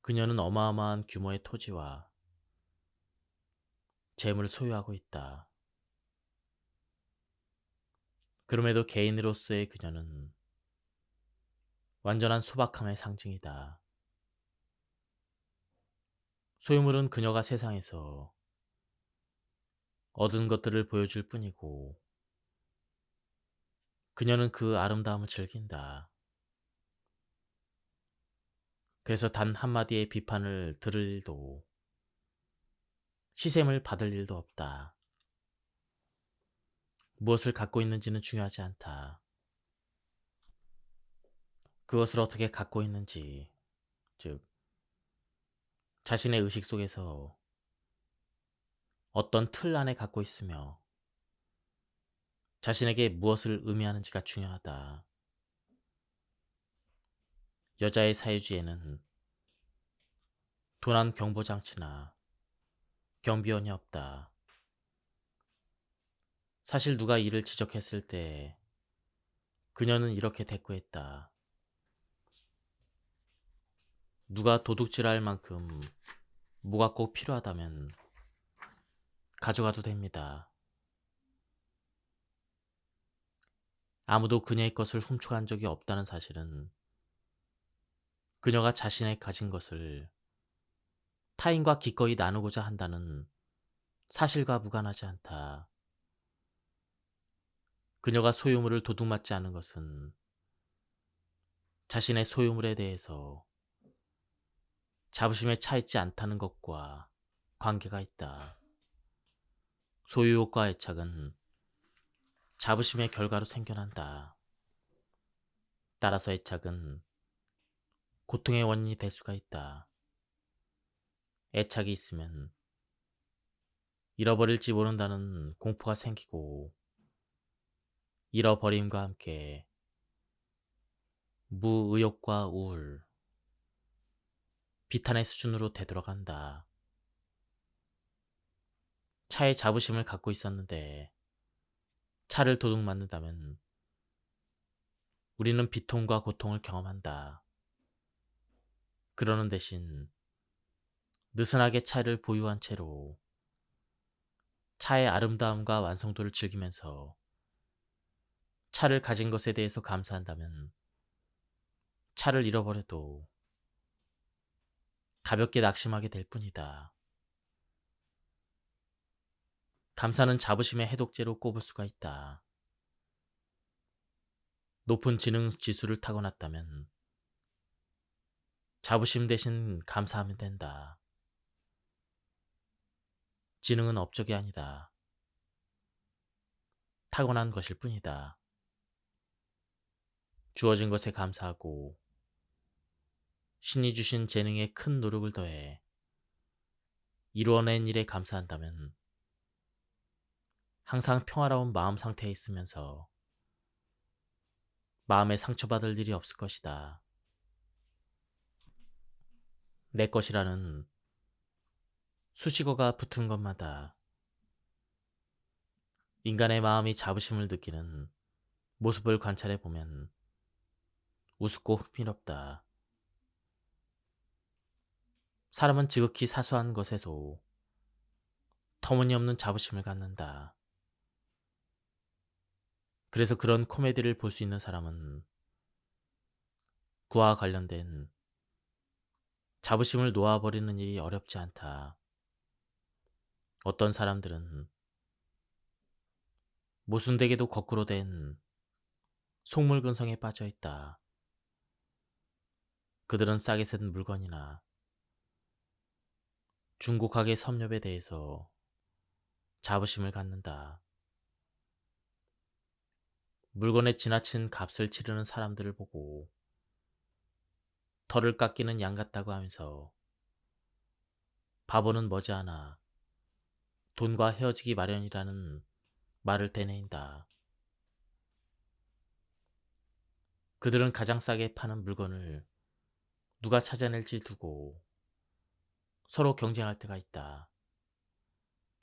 그녀는 어마어마한 규모의 토지와 재물을 소유하고 있다. 그럼에도 개인으로서의 그녀는 완전한 소박함의 상징이다. 소유물은 그녀가 세상에서 얻은 것들을 보여줄 뿐이고 그녀는 그 아름다움을 즐긴다. 그래서 단 한마디의 비판을 들을 일도 시샘을 받을 일도 없다. 무엇을 갖고 있는지는 중요하지 않다. 그것을 어떻게 갖고 있는지, 즉 자신의 의식 속에서 어떤 틀 안에 갖고 있으며 자신에게 무엇을 의미하는지가 중요하다. 여자의 사유지에는 도난 경보장치나 경비원이 없다. 사실 누가 이를 지적했을 때 그녀는 이렇게 대꾸했다. 누가 도둑질할 만큼 뭐가 꼭 필요하다면 가져가도 됩니다. 아무도 그녀의 것을 훔쳐간 적이 없다는 사실은 그녀가 자신의 가진 것을 타인과 기꺼이 나누고자 한다는 사실과 무관하지 않다. 그녀가 소유물을 도둑맞지 않은 것은 자신의 소유물에 대해서 자부심에 차 있지 않다는 것과 관계가 있다. 소유욕과 애착은 자부심의 결과로 생겨난다. 따라서 애착은 고통의 원인이 될 수가 있다. 애착이 있으면 잃어버릴지 모른다는 공포가 생기고, 잃어버림과 함께 무의욕과 우울, 비탄의 수준으로 되돌아간다. 차에 자부심을 갖고 있었는데 차를 도둑맞는다면 우리는 비통과 고통을 경험한다. 그러는 대신 느슨하게 차를 보유한 채로 차의 아름다움과 완성도를 즐기면서 차를 가진 것에 대해서 감사한다면 차를 잃어버려도 가볍게 낙심하게 될 뿐이다. 감사는 자부심의 해독제로 꼽을 수가 있다. 높은 지능 지수를 타고났다면 자부심 대신 감사하면 된다. 지능은 업적이 아니다. 타고난 것일 뿐이다. 주어진 것에 감사하고 신이 주신 재능에 큰 노력을 더해 이루어낸 일에 감사한다면 항상 평화로운 마음 상태에 있으면서 마음에 상처받을 일이 없을 것이다. 내 것이라는 수식어가 붙은 것마다 인간의 마음이 자부심을 느끼는 모습을 관찰해 보면 우습고 흥미롭다. 사람은 지극히 사소한 것에도 터무니없는 자부심을 갖는다. 그래서 그런 코미디를 볼 수 있는 사람은 그와 관련된 자부심을 놓아버리는 일이 어렵지 않다. 어떤 사람들은 모순되게도 거꾸로 된 속물근성에 빠져 있다. 그들은 싸게 산 물건이나 중국학의 섭렵에 대해서 자부심을 갖는다. 물건에 지나친 값을 치르는 사람들을 보고 털을 깎이는 양 같다고 하면서 바보는 머지않아 돈과 헤어지기 마련이라는 말을 되뇌인다. 그들은 가장 싸게 파는 물건을 누가 찾아낼지 두고 서로 경쟁할 때가 있다.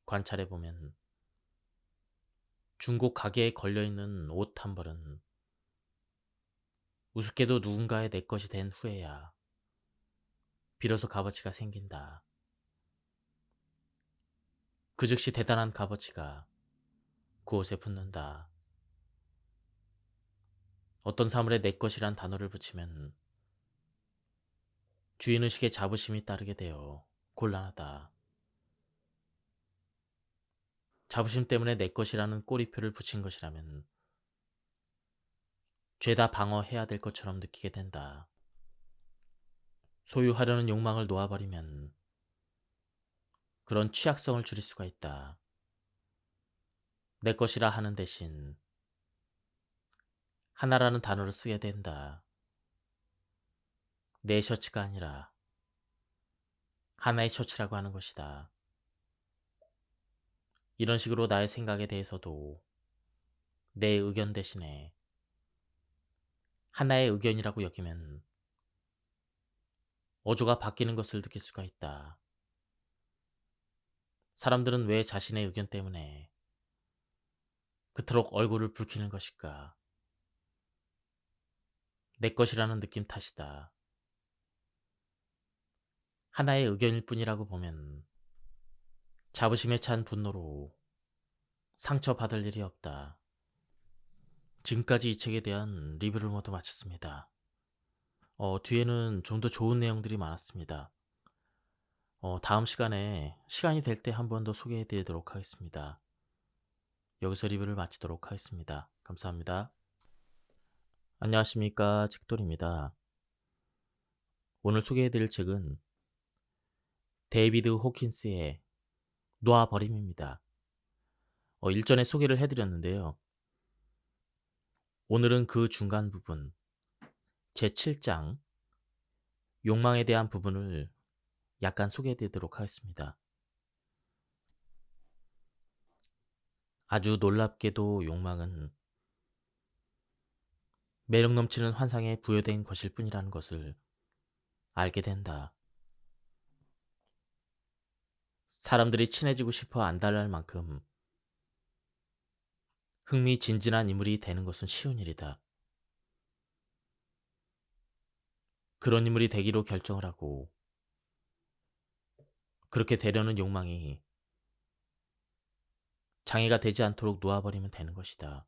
관찰해보면 중고 가게에 걸려있는 옷 한 벌은 우습게도 누군가의 내 것이 된 후에야 비로소 값어치가 생긴다. 그 즉시 대단한 값어치가 그 옷에 붙는다. 어떤 사물에 내 것이란 단어를 붙이면 주인의식의 자부심이 따르게 되어 곤란하다. 자부심 때문에 내 것이라는 꼬리표를 붙인 것이라면 죄다 방어해야 될 것처럼 느끼게 된다. 소유하려는 욕망을 놓아버리면 그런 취약성을 줄일 수가 있다. 내 것이라 하는 대신 하나라는 단어를 쓰게 된다. 내 셔츠가 아니라 하나의 셔츠라고 하는 것이다. 이런 식으로 나의 생각에 대해서도 내 의견 대신에 하나의 의견이라고 여기면 어조가 바뀌는 것을 느낄 수가 있다. 사람들은 왜 자신의 의견 때문에 그토록 얼굴을 붉히는 것일까? 내 것이라는 느낌 탓이다. 하나의 의견일 뿐이라고 보면 자부심에 찬 분노로 상처받을 일이 없다. 지금까지 이 책에 대한 리뷰를 모두 마쳤습니다. 뒤에는 좀 더 좋은 내용들이 많았습니다. 다음 시간에 시간이 될 때 한 번 더 소개해 드리도록 하겠습니다. 여기서 리뷰를 마치도록 하겠습니다. 감사합니다. 안녕하십니까. 책돌입니다. 오늘 소개해 드릴 책은 데이비드 호킨스의 놓아버림입니다. 일전에 소개를 해드렸는데요. 오늘은 그 중간 부분, 제7장, 욕망에 대한 부분을 약간 소개해 드리도록 하겠습니다. 아주 놀랍게도 욕망은 매력 넘치는 환상에 부여된 것일 뿐이라는 것을 알게 된다. 사람들이 친해지고 싶어 안달날 만큼 흥미진진한 인물이 되는 것은 쉬운 일이다. 그런 인물이 되기로 결정을 하고 그렇게 되려는 욕망이 장애가 되지 않도록 놓아버리면 되는 것이다.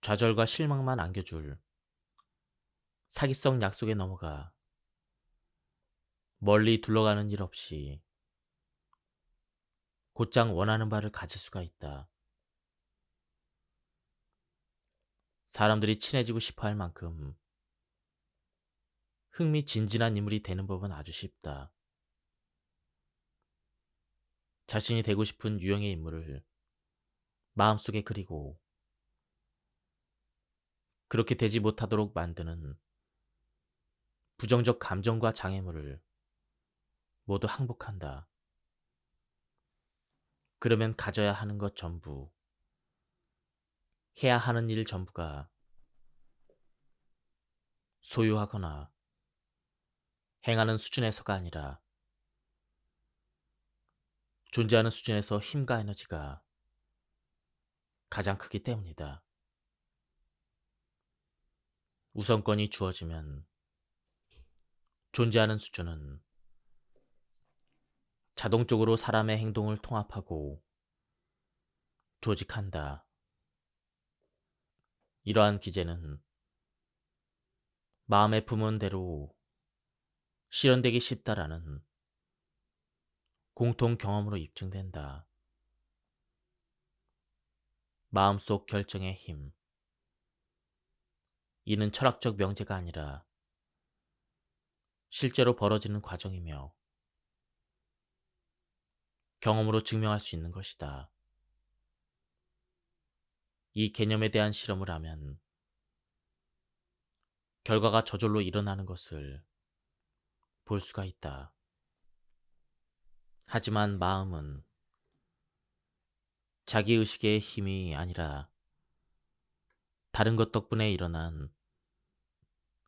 좌절과 실망만 안겨줄 사기성 약속에 넘어가 멀리 둘러가는 일 없이 곧장 원하는 바를 가질 수가 있다. 사람들이 친해지고 싶어 할 만큼 흥미진진한 인물이 되는 법은 아주 쉽다. 자신이 되고 싶은 유형의 인물을 마음속에 그리고 그렇게 되지 못하도록 만드는 부정적 감정과 장애물을 모두 항복한다. 그러면 가져야 하는 것 전부, 해야 하는 일 전부가 소유하거나 행하는 수준에서가 아니라 존재하는 수준에서 힘과 에너지가 가장 크기 때문이다. 우선권이 주어지면 존재하는 수준은 자동적으로 사람의 행동을 통합하고 조직한다. 이러한 기제는 마음에 품은 대로 실현되기 쉽다라는 공통 경험으로 입증된다. 마음속 결정의 힘. 이는 철학적 명제가 아니라 실제로 벌어지는 과정이며 경험으로 증명할 수 있는 것이다. 이 개념에 대한 실험을 하면 결과가 저절로 일어나는 것을 볼 수가 있다. 하지만 마음은 자기의식의 힘이 아니라 다른 것 덕분에 일어난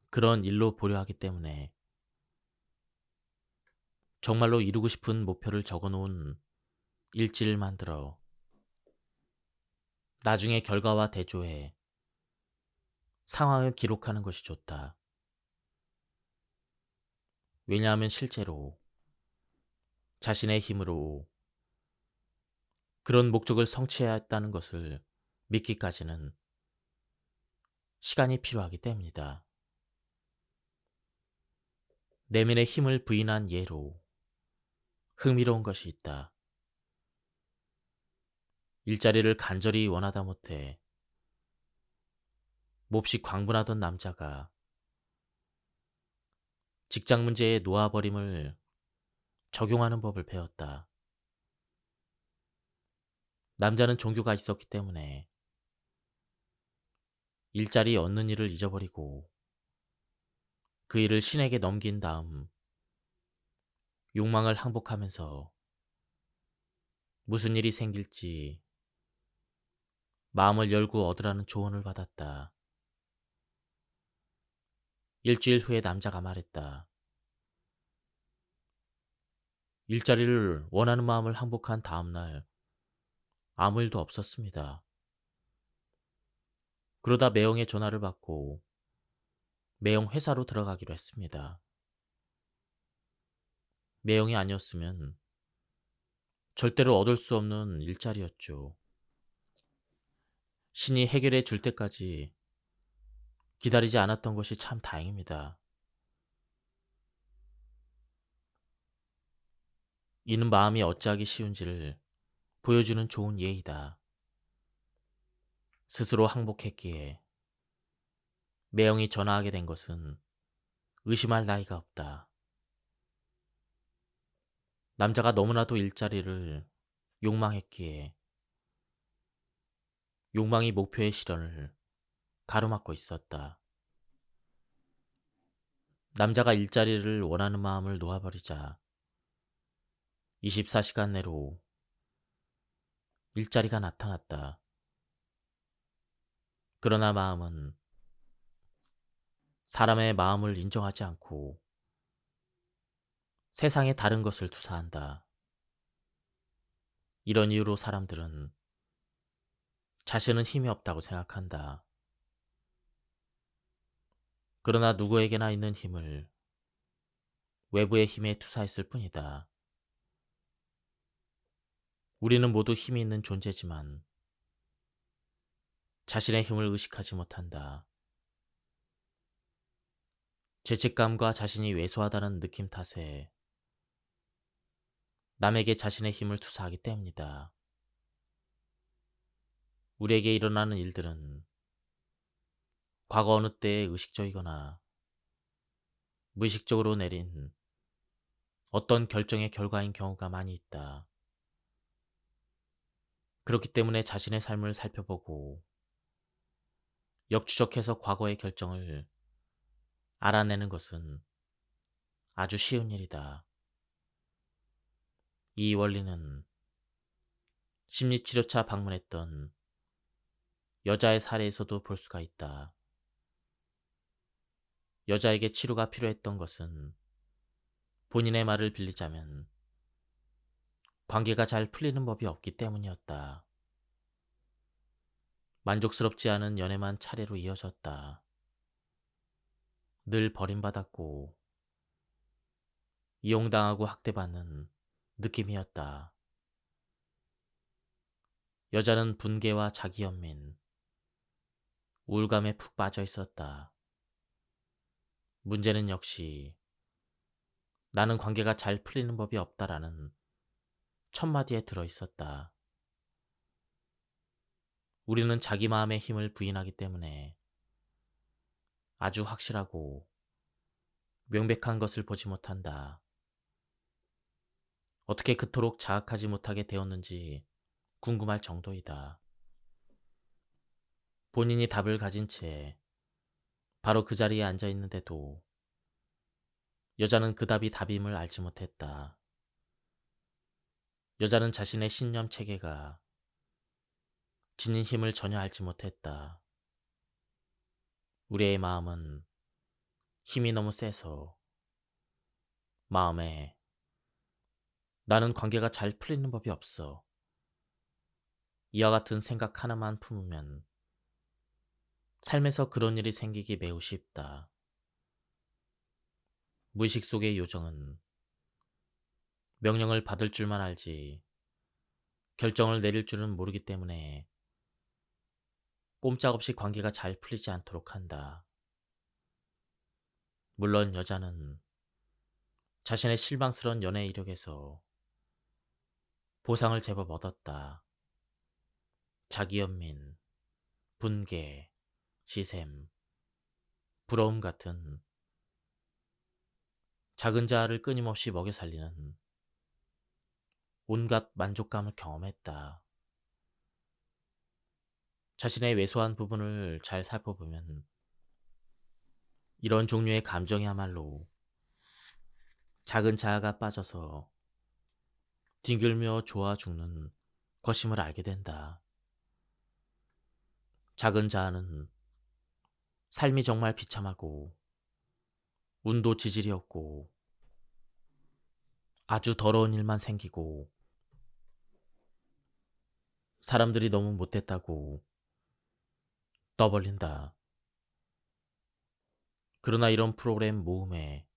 그런 일로 보려 하기 때문에 정말로 이루고 싶은 목표를 적어놓은 일지를 만들어 나중에 결과와 대조해 상황을 기록하는 것이 좋다. 왜냐하면 실제로 자신의 힘으로 그런 목적을 성취해야 했다는 것을 믿기까지는 시간이 필요하기 때문이다. 내면의 힘을 부인한 예로 흥미로운 것이 있다. 일자리를 간절히 원하다 못해 몹시 광분하던 남자가 직장 문제에 놓아버림을 적용하는 법을 배웠다. 남자는 종교가 있었기 때문에 일자리 얻는 일을 잊어버리고 그 일을 신에게 넘긴 다음 욕망을 항복하면서 무슨 일이 생길지 마음을 열고 얻으라는 조언을 받았다. 일주일 후에 남자가 말했다. 일자리를 원하는 마음을 항복한 다음날 아무 일도 없었습니다. 그러다 매형의 전화를 받고 매형 회사로 들어가기로 했습니다. 매형이 아니었으면 절대로 얻을 수 없는 일자리였죠. 신이 해결해 줄 때까지 기다리지 않았던 것이 참 다행입니다. 이는 마음이 어찌하기 쉬운지를 보여주는 좋은 예이다. 스스로 항복했기에 매형이 전화하게 된 것은 의심할 나위가 없다. 남자가 너무나도 일자리를 욕망했기에 욕망이 목표의 실현을 가로막고 있었다. 남자가 일자리를 원하는 마음을 놓아버리자 24시간 내로 일자리가 나타났다. 그러나 마음은 사람의 마음을 인정하지 않고 세상에 다른 것을 투사한다. 이런 이유로 사람들은 자신은 힘이 없다고 생각한다. 그러나 누구에게나 있는 힘을 외부의 힘에 투사했을 뿐이다. 우리는 모두 힘이 있는 존재지만 자신의 힘을 의식하지 못한다. 죄책감과 자신이 왜소하다는 느낌 탓에 남에게 자신의 힘을 투사하기 때문이다. 우리에게 일어나는 일들은 과거 어느 때에 의식적이거나 무의식적으로 내린 어떤 결정의 결과인 경우가 많이 있다. 그렇기 때문에 자신의 삶을 살펴보고 역추적해서 과거의 결정을 알아내는 것은 아주 쉬운 일이다. 이 원리는 심리치료차 방문했던 여자의 사례에서도 볼 수가 있다. 여자에게 치료가 필요했던 것은 본인의 말을 빌리자면 관계가 잘 풀리는 법이 없기 때문이었다. 만족스럽지 않은 연애만 차례로 이어졌다. 늘 버림받았고 이용당하고 학대받는 느낌이었다. 여자는 분개와 자기연민, 우울감에 푹 빠져 있었다. 문제는 역시 나는 관계가 잘 풀리는 법이 없다라는 첫마디에 들어 있었다. 우리는 자기 마음의 힘을 부인하기 때문에 아주 확실하고 명백한 것을 보지 못한다. 어떻게 그토록 자학하지 못하게 되었는지 궁금할 정도이다. 본인이 답을 가진 채 바로 그 자리에 앉아 있는데도 여자는 그 답이 답임을 알지 못했다. 여자는 자신의 신념 체계가 지닌 힘을 전혀 알지 못했다. 우리의 마음은 힘이 너무 세서 마음에 나는 관계가 잘 풀리는 법이 없어. 이와 같은 생각 하나만 품으면 삶에서 그런 일이 생기기 매우 쉽다. 무의식 속의 요정은 명령을 받을 줄만 알지 결정을 내릴 줄은 모르기 때문에 꼼짝없이 관계가 잘 풀리지 않도록 한다. 물론 여자는 자신의 실망스러운 연애 이력에서 보상을 제법 얻었다. 자기연민, 분개, 시샘, 부러움 같은 작은 자아를 끊임없이 먹여 살리는 온갖 만족감을 경험했다. 자신의 왜소한 부분을 잘 살펴보면 이런 종류의 감정이야말로 작은 자아가 빠져서 뒹굴며 좋아 죽는 것임을 알게 된다. 작은 자아는 삶이 정말 비참하고 운도 지질이 없고 아주 더러운 일만 생기고 사람들이 너무 못됐다고 떠벌린다. 그러나 이런 프로그램 모음에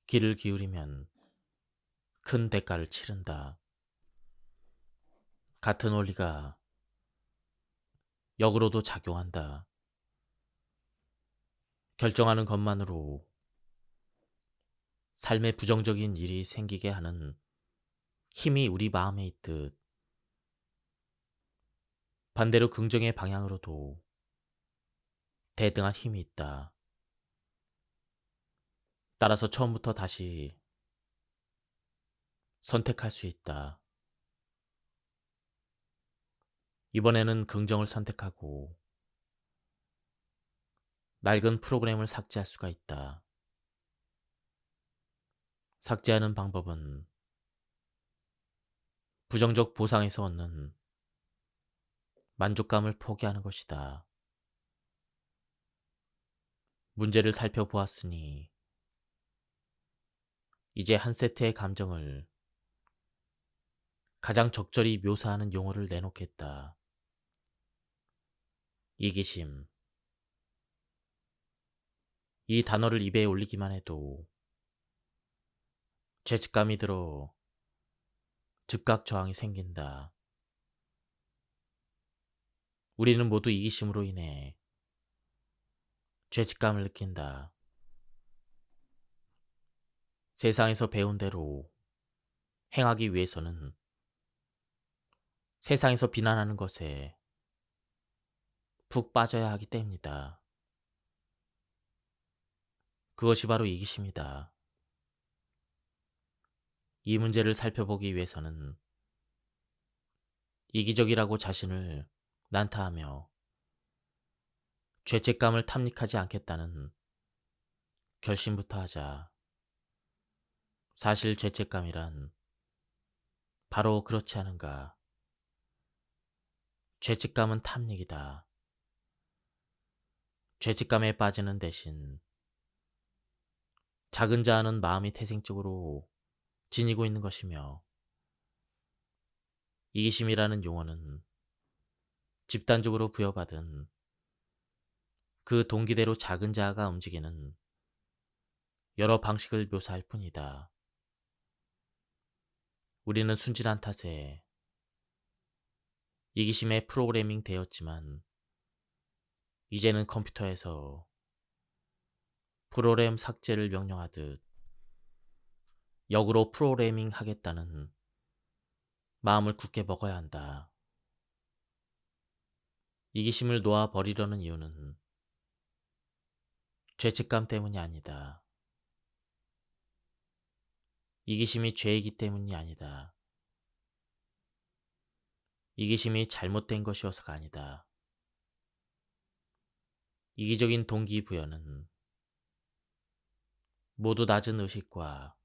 귀를 기울이면 큰 대가를 치른다. 같은 원리가 역으로도 작용한다. 결정하는 것만으로 삶에 부정적인 일이 생기게 하는 힘이 우리 마음에 있듯 반대로 긍정의 방향으로도 대등한 힘이 있다. 따라서 처음부터 다시 선택할 수 있다. 이번에는 긍정을 선택하고 낡은 프로그램을 삭제할 수가 있다. 삭제하는 방법은 부정적 보상에서 얻는 만족감을 포기하는 것이다. 문제를 살펴보았으니 이제 한 세트의 감정을 가장 적절히 묘사하는 용어를 내놓겠다. 이기심. 이 단어를 입에 올리기만 해도 죄책감이 들어 즉각 저항이 생긴다. 우리는 모두 이기심으로 인해 죄책감을 느낀다. 세상에서 배운 대로 행하기 위해서는 세상에서 비난하는 것에 푹 빠져야 하기 때문이다. 그것이 바로 이기심이다. 이 문제를 살펴보기 위해서는 이기적이라고 자신을 난타하며 죄책감을 탐닉하지 않겠다는 결심부터 하자. 사실 죄책감이란 바로 그렇지 않은가? 죄책감은 탐닉이다. 죄책감에 빠지는 대신 작은 자아는 마음이 태생적으로 지니고 있는 것이며 이기심이라는 용어는 집단적으로 부여받은 그 동기대로 작은 자아가 움직이는 여러 방식을 묘사할 뿐이다. 우리는 순진한 탓에 이기심에 프로그래밍 되었지만 이제는 컴퓨터에서 프로그램 삭제를 명령하듯 역으로 프로그래밍 하겠다는 마음을 굳게 먹어야 한다. 이기심을 놓아버리려는 이유는 죄책감 때문이 아니다. 이기심이 죄이기 때문이 아니다. 이기심이 잘못된 것이어서가 아니다. 이기적인 동기부여는 모두 낮은 의식과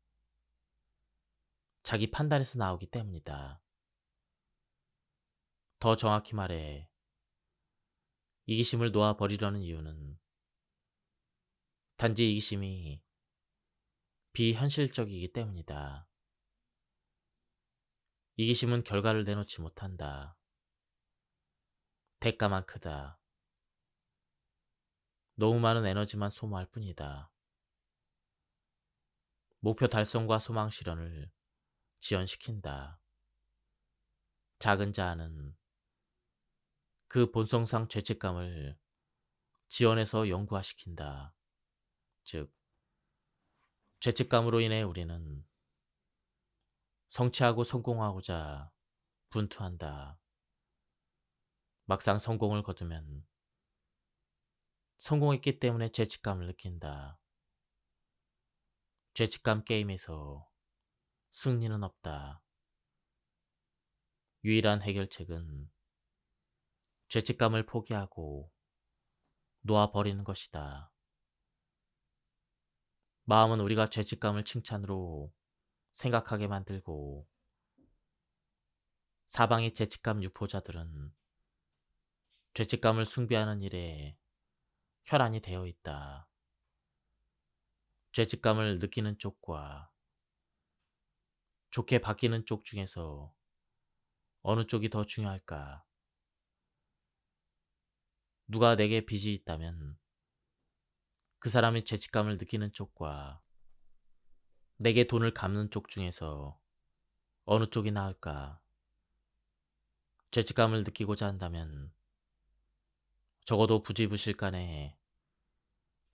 자기 판단에서 나오기 때문이다. 더 정확히 말해 이기심을 놓아버리려는 이유는 단지 이기심이 비현실적이기 때문이다. 이기심은 결과를 내놓지 못한다. 대가만 크다. 너무 많은 에너지만 소모할 뿐이다. 목표 달성과 소망 실현을 지연시킨다. 작은 자아는 그 본성상 죄책감을 지연해서 영구화시킨다. 즉, 죄책감으로 인해 우리는 성취하고 성공하고자 분투한다. 막상 성공을 거두면 성공했기 때문에 죄책감을 느낀다. 죄책감 게임에서 승리는 없다. 유일한 해결책은 죄책감을 포기하고 놓아버리는 것이다. 마음은 우리가 죄책감을 칭찬으로 생각하게 만들고 사방의 죄책감 유포자들은 죄책감을 숭배하는 일에 혈안이 되어 있다. 죄책감을 느끼는 쪽과 좋게 바뀌는 쪽 중에서 어느 쪽이 더 중요할까? 누가 내게 빚이 있다면 그 사람이 죄책감을 느끼는 쪽과 내게 돈을 갚는 쪽 중에서 어느 쪽이 나을까? 죄책감을 느끼고자 한다면 적어도 부지부실간에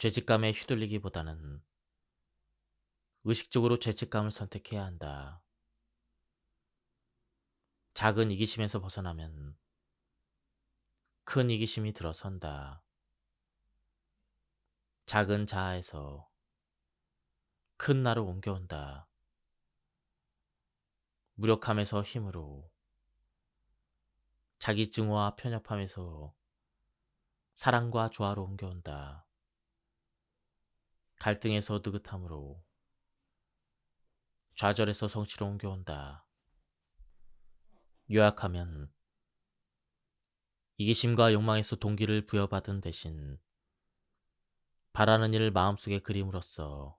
죄책감에 휘둘리기보다는 의식적으로 죄책감을 선택해야 한다. 작은 이기심에서 벗어나면 큰 이기심이 들어선다. 작은 자아에서 큰 나로 옮겨온다. 무력함에서 힘으로, 자기 증오와 편협함에서 사랑과 조화로 옮겨온다. 갈등에서 느긋함으로, 좌절에서 성취로 옮겨온다. 요약하면 이기심과 욕망에서 동기를 부여받은 대신 바라는 일을 마음속에 그림으로써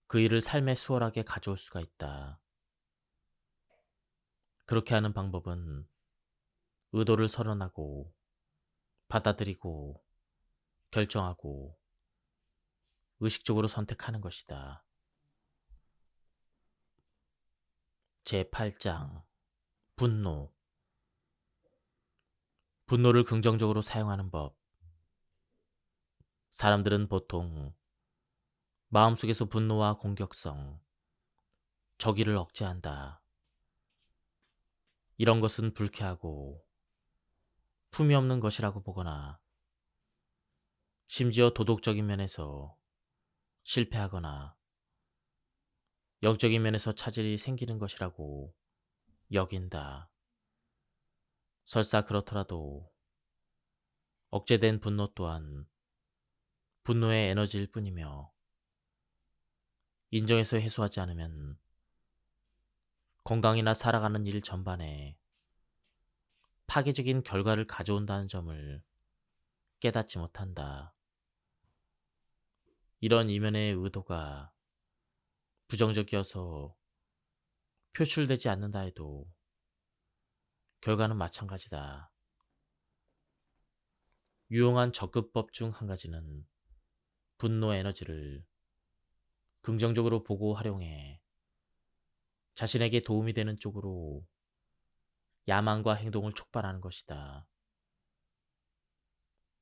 그 일을 삶에 수월하게 가져올 수가 있다. 그렇게 하는 방법은 의도를 선언하고 받아들이고 결정하고 의식적으로 선택하는 것이다. 제8장 분노. 분노를 긍정적으로 사용하는 법. 사람들은 보통 마음속에서 분노와 공격성, 적의를 억제한다. 이런 것은 불쾌하고 품이 없는 것이라고 보거나 심지어 도덕적인 면에서 실패하거나 영적인 면에서 차질이 생기는 것이라고 여긴다. 설사 그렇더라도 억제된 분노 또한 분노의 에너지일 뿐이며 인정해서 해소하지 않으면 건강이나 살아가는 일 전반에 파괴적인 결과를 가져온다는 점을 깨닫지 못한다. 이런 이면의 의도가 부정적이어서 표출되지 않는다 해도 결과는 마찬가지다. 유용한 접근법 중 한 가지는 분노 에너지를 긍정적으로 보고 활용해 자신에게 도움이 되는 쪽으로 야망과 행동을 촉발하는 것이다.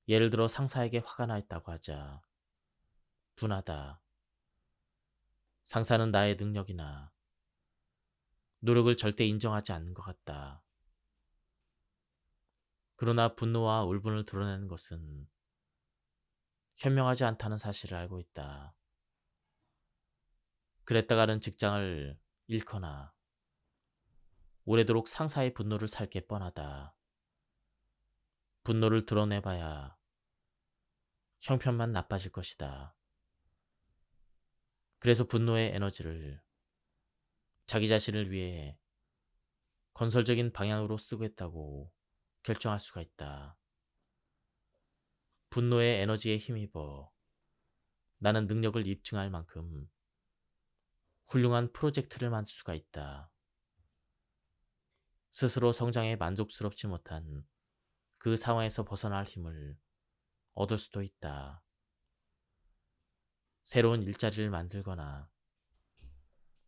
예를 들어 상사에게 화가 나 있다고 하자. 분하다. 상사는 나의 능력이나 노력을 절대 인정하지 않는 것 같다. 그러나 분노와 울분을 드러내는 것은 현명하지 않다는 사실을 알고 있다. 그랬다가는 직장을 잃거나 오래도록 상사의 분노를 살 게 뻔하다. 분노를 드러내봐야 형편만 나빠질 것이다. 그래서 분노의 에너지를 자기 자신을 위해 건설적인 방향으로 쓰겠다고 결정할 수가 있다. 분노의 에너지에 힘입어 나는 능력을 입증할 만큼 훌륭한 프로젝트를 만들 수가 있다. 스스로 성장에 만족스럽지 못한 그 상황에서 벗어날 힘을 얻을 수도 있다. 새로운 일자리를 만들거나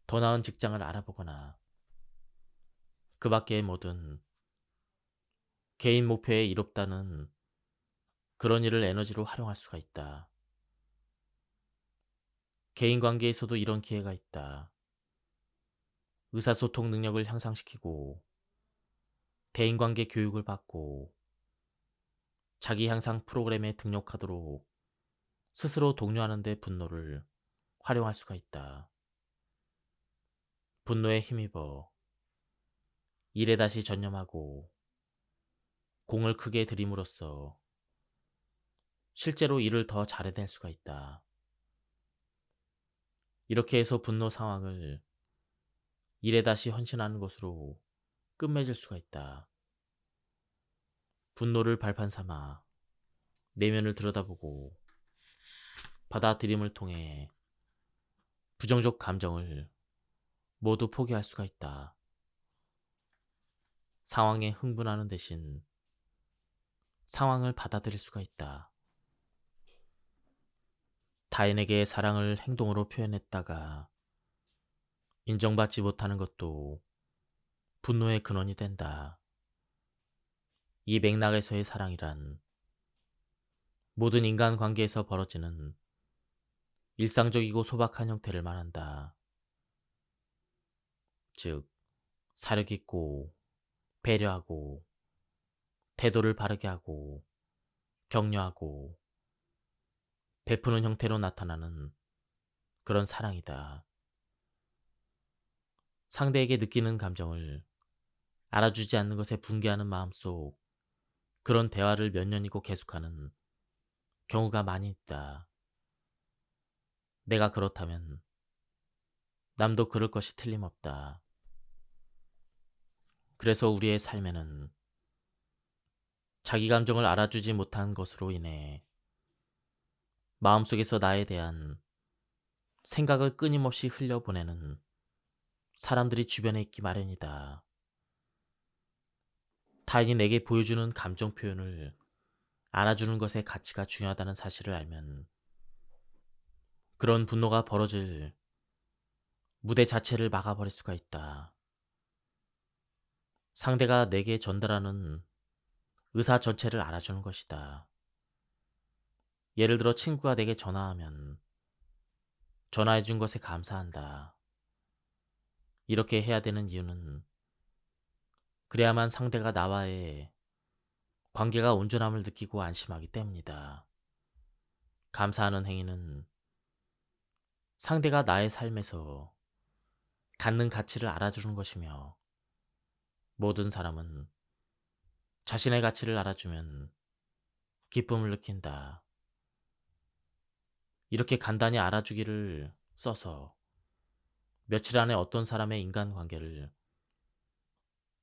더 나은 직장을 알아보거나 그 밖의 모든 개인 목표에 이롭다는 그런 일을 에너지로 활용할 수가 있다. 개인 관계에서도 이런 기회가 있다. 의사소통 능력을 향상시키고 대인관계 교육을 받고 자기 향상 프로그램에 등록하도록 스스로 독려하는 데 분노를 활용할 수가 있다. 분노에 힘입어 일에 다시 전념하고 공을 크게 들임으로써 실제로 일을 더 잘해낼 수가 있다. 이렇게 해서 분노 상황을 일에 다시 헌신하는 것으로 끝맺을 수가 있다. 분노를 발판 삼아 내면을 들여다보고 받아들임을 통해 부정적 감정을 모두 포기할 수가 있다. 상황에 흥분하는 대신 상황을 받아들일 수가 있다. 타인에게 사랑을 행동으로 표현했다가 인정받지 못하는 것도 분노의 근원이 된다. 이 맥락에서의 사랑이란 모든 인간관계에서 벌어지는 일상적이고 소박한 형태를 말한다. 즉, 사려깊고 배려하고 태도를 바르게 하고 격려하고 베푸는 형태로 나타나는 그런 사랑이다. 상대에게 느끼는 감정을 알아주지 않는 것에 분개하는 마음속 그런 대화를 몇 년이고 계속하는 경우가 많이 있다. 내가 그렇다면 남도 그럴 것이 틀림없다. 그래서 우리의 삶에는 자기 감정을 알아주지 못한 것으로 인해 마음속에서 나에 대한 생각을 끊임없이 흘려보내는 사람들이 주변에 있기 마련이다. 타인이 내게 보여주는 감정 표현을 알아주는 것의 가치가 중요하다는 사실을 알면 그런 분노가 벌어질 무대 자체를 막아버릴 수가 있다. 상대가 내게 전달하는 의사 전체를 알아주는 것이다. 예를 들어 친구가 내게 전화하면 전화해준 것에 감사한다. 이렇게 해야 되는 이유는 그래야만 상대가 나와의 관계가 온전함을 느끼고 안심하기 때문이다. 감사하는 행위는 상대가 나의 삶에서 갖는 가치를 알아주는 것이며 모든 사람은 자신의 가치를 알아주면 기쁨을 느낀다. 이렇게 간단히 알아주기를 써서 며칠 안에 어떤 사람의 인간관계를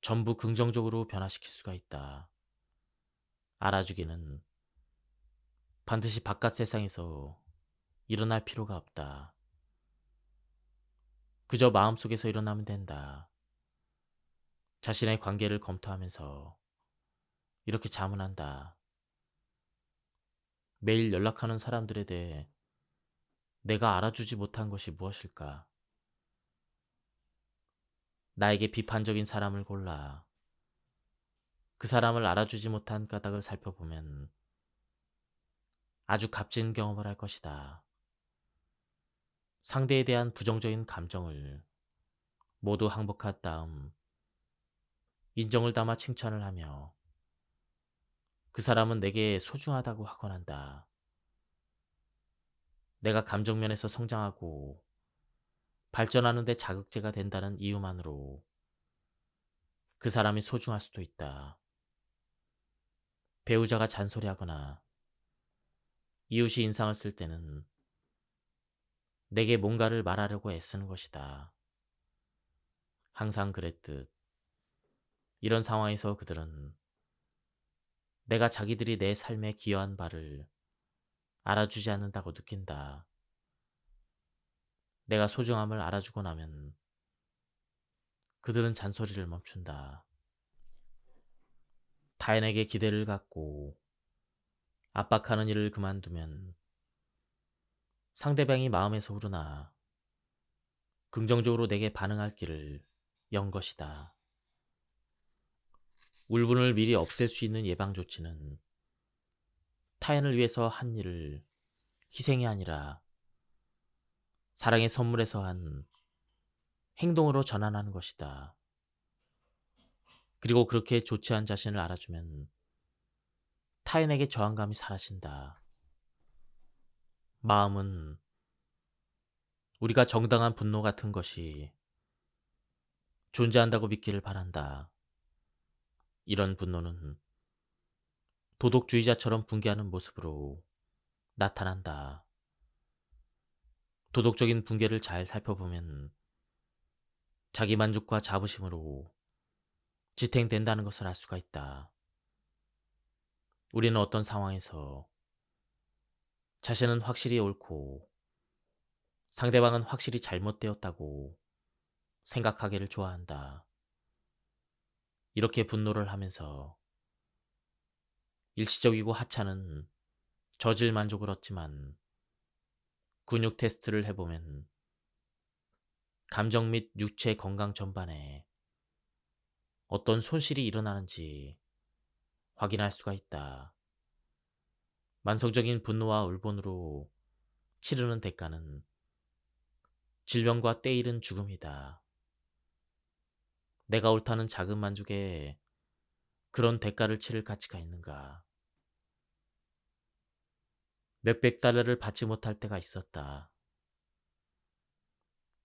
전부 긍정적으로 변화시킬 수가 있다. 알아주기는 반드시 바깥 세상에서 일어날 필요가 없다. 그저 마음속에서 일어나면 된다. 자신의 관계를 검토하면서 이렇게 자문한다. 매일 연락하는 사람들에 대해 내가 알아주지 못한 것이 무엇일까? 나에게 비판적인 사람을 골라 그 사람을 알아주지 못한 까닭을 살펴보면 아주 값진 경험을 할 것이다. 상대에 대한 부정적인 감정을 모두 항복한 다음 인정을 담아 칭찬을 하며 그 사람은 내게 소중하다고 하곤 한다. 내가 감정면에서 성장하고 발전하는 데 자극제가 된다는 이유만으로 그 사람이 소중할 수도 있다. 배우자가 잔소리하거나 이웃이 인상을 쓸 때는 내게 뭔가를 말하려고 애쓰는 것이다. 항상 그랬듯 이런 상황에서 그들은 내가 자기들이 내 삶에 기여한 바를 알아주지 않는다고 느낀다. 내가 소중함을 알아주고 나면 그들은 잔소리를 멈춘다. 타인에게 기대를 갖고 압박하는 일을 그만두면 상대방이 마음에서 우러나 긍정적으로 내게 반응할 길을 연 것이다. 울분을 미리 없앨 수 있는 예방 조치는 타인을 위해서 한 일을 희생이 아니라 사랑의 선물에서 한 행동으로 전환하는 것이다. 그리고 그렇게 조치한 자신을 알아주면 타인에게 저항감이 사라진다. 마음은 우리가 정당한 분노 같은 것이 존재한다고 믿기를 바란다. 이런 분노는 도덕주의자처럼 붕괴하는 모습으로 나타난다. 도덕적인 붕괴를 잘 살펴보면 자기만족과 자부심으로 지탱된다는 것을 알 수가 있다. 우리는 어떤 상황에서 자신은 확실히 옳고 상대방은 확실히 잘못되었다고 생각하기를 좋아한다. 이렇게 분노를 하면서 일시적이고 하찮은 저질 만족을 얻지만 근육 테스트를 해보면 감정 및 육체 건강 전반에 어떤 손실이 일어나는지 확인할 수가 있다. 만성적인 분노와 울분으로 치르는 대가는 질병과 때이른 죽음이다. 내가 옳다는 작은 만족에 그런 대가를 치를 가치가 있는가? 몇백 달러를 받지 못할 때가 있었다.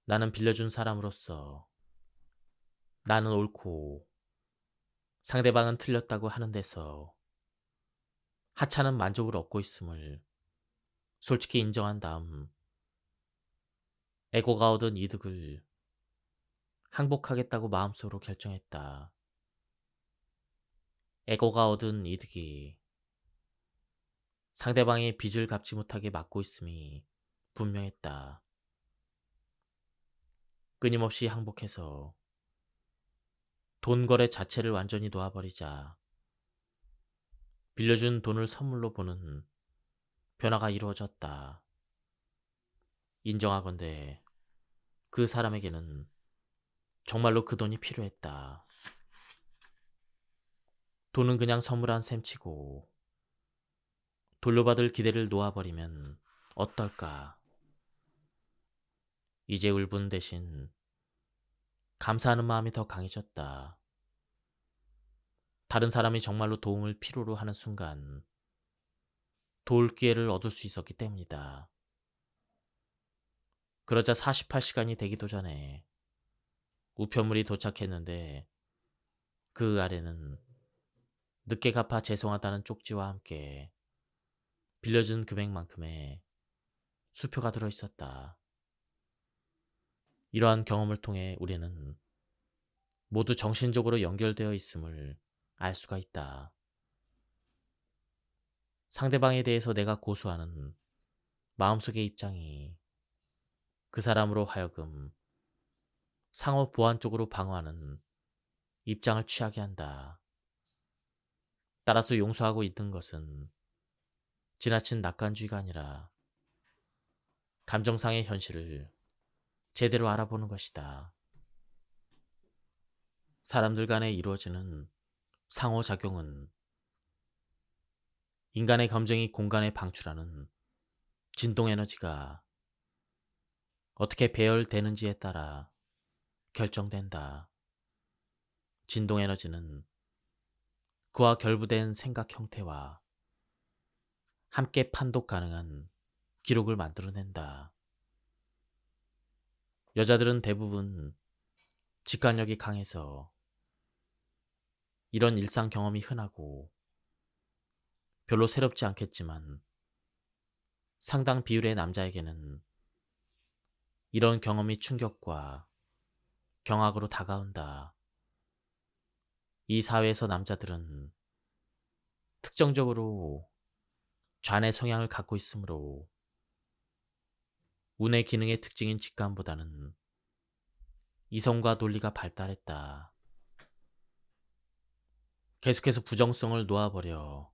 나는 빌려준 사람으로서 나는 옳고 상대방은 틀렸다고 하는 데서 하찮은 만족을 얻고 있음을 솔직히 인정한 다음 에고가 얻은 이득을 항복하겠다고 마음속으로 결정했다. 에고가 얻은 이득이 상대방의 빚을 갚지 못하게 막고 있음이 분명했다. 끊임없이 항복해서 돈 거래 자체를 완전히 놓아버리자 빌려준 돈을 선물로 보는 변화가 이루어졌다. 인정하건대 그 사람에게는 정말로 그 돈이 필요했다. 돈은 그냥 선물한 셈치고 돌려받을 기대를 놓아버리면 어떨까? 이제 울분 대신 감사하는 마음이 더 강해졌다. 다른 사람이 정말로 도움을 필요로 하는 순간 도울 기회를 얻을 수 있었기 때문이다. 그러자 48시간이 되기도 전에 우편물이 도착했는데 그 아래는 늦게 갚아 죄송하다는 쪽지와 함께 빌려준 금액만큼의 수표가 들어있었다. 이러한 경험을 통해 우리는 모두 정신적으로 연결되어 있음을 알 수가 있다. 상대방에 대해서 내가 고수하는 마음속의 입장이 그 사람으로 하여금 상호 보완 쪽으로 방어하는 입장을 취하게 한다. 따라서 용서하고 있는 것은 지나친 낙관주의가 아니라 감정상의 현실을 제대로 알아보는 것이다. 사람들 간에 이루어지는 상호작용은 인간의 감정이 공간에 방출하는 진동에너지가 어떻게 배열되는지에 따라 결정된다. 진동에너지는 그와 결부된 생각 형태와 함께 판독 가능한 기록을 만들어낸다. 여자들은 대부분 직관력이 강해서 이런 일상 경험이 흔하고 별로 새롭지 않겠지만 상당 비율의 남자에게는 이런 경험이 충격과 경악으로 다가온다. 이 사회에서 남자들은 특정적으로 좌뇌 성향을 갖고 있으므로 우뇌 기능의 특징인 직감보다는 이성과 논리가 발달했다. 계속해서 부정성을 놓아버려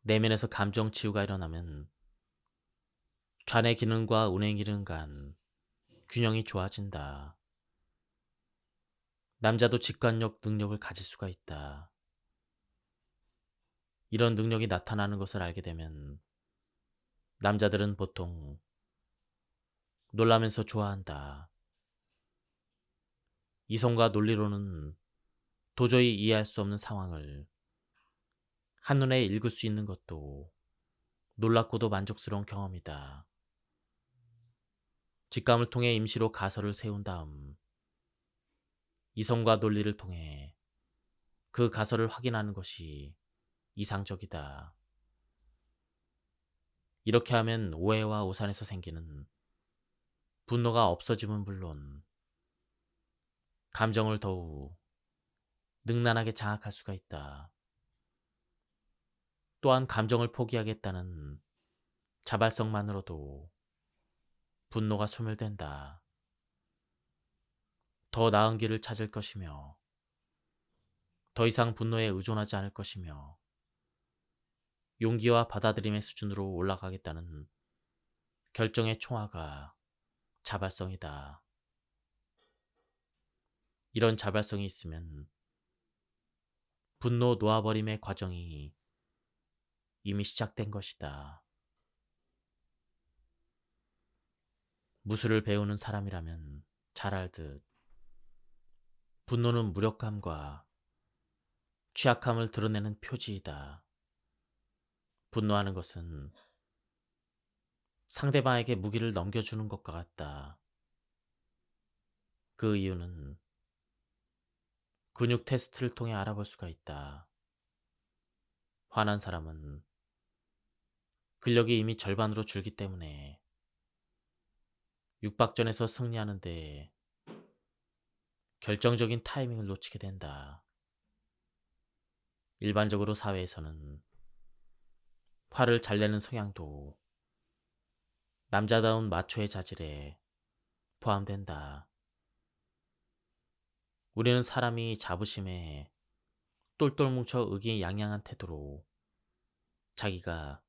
내면에서 감정 치유가 일어나면 좌뇌 기능과 우뇌 기능 간 균형이 좋아진다. 남자도 직관력 능력을 가질 수가 있다. 이런 능력이 나타나는 것을 알게 되면 남자들은 보통 놀라면서 좋아한다. 이성과 논리로는 도저히 이해할 수 없는 상황을 한눈에 읽을 수 있는 것도 놀랍고도 만족스러운 경험이다. 직감을 통해 임시로 가설을 세운 다음 이성과 논리를 통해 그 가설을 확인하는 것이 이상적이다. 이렇게 하면 오해와 오산에서 생기는 분노가 없어지면 물론 감정을 더욱 능란하게 장악할 수가 있다. 또한 감정을 포기하겠다는 자발성만으로도 분노가 소멸된다. 더 나은 길을 찾을 것이며 더 이상 분노에 의존하지 않을 것이며 용기와 받아들임의 수준으로 올라가겠다는 결정의 총화가 자발성이다. 이런 자발성이 있으면 분노 놓아버림의 과정이 이미 시작된 것이다. 무술을 배우는 사람이라면 잘 알듯 분노는 무력감과 취약함을 드러내는 표지이다. 분노하는 것은 상대방에게 무기를 넘겨주는 것과 같다. 그 이유는 근육 테스트를 통해 알아볼 수가 있다. 화난 사람은 근력이 이미 절반으로 줄기 때문에 육박전에서 승리하는데 결정적인 타이밍을 놓치게 된다. 일반적으로 사회에서는 화를 잘 내는 성향도 남자다운 마초의 자질에 포함된다. 우리는 사람이 자부심에 똘똘 뭉쳐 의기양양한 태도로 자기가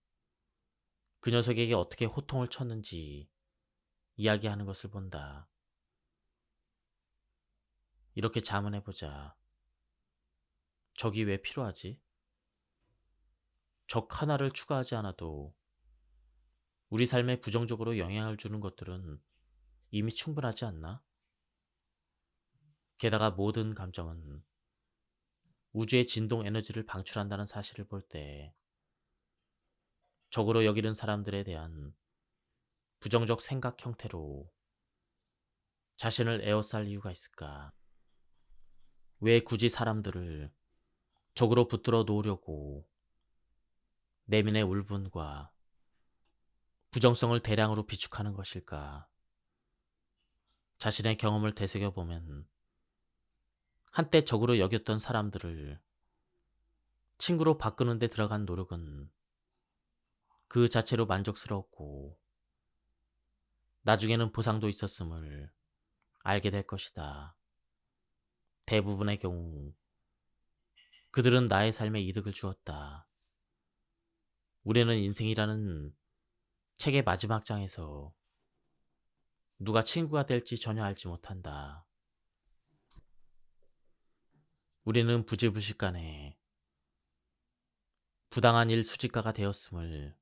그 녀석에게 어떻게 호통을 쳤는지 이야기하는 것을 본다. 이렇게 자문해보자. 적이 왜 필요하지? 적 하나를 추가하지 않아도 우리 삶에 부정적으로 영향을 주는 것들은 이미 충분하지 않나? 게다가 모든 감정은 우주의 진동 에너지를 방출한다는 사실을 볼 때 적으로 여기는 사람들에 대한 부정적 생각 형태로 자신을 에워쌀 이유가 있을까? 왜 굳이 사람들을 적으로 붙들어 놓으려고 내면의 울분과 부정성을 대량으로 비축하는 것일까? 자신의 경험을 되새겨보면 한때 적으로 여겼던 사람들을 친구로 바꾸는 데 들어간 노력은 그 자체로 만족스러웠고 나중에는 보상도 있었음을 알게 될 것이다. 대부분의 경우 그들은 나의 삶에 이득을 주었다. 우리는 인생이라는 책의 마지막 장에서 누가 친구가 될지 전혀 알지 못한다. 우리는 부지불식간에 부당한 일 수집가가 되었음을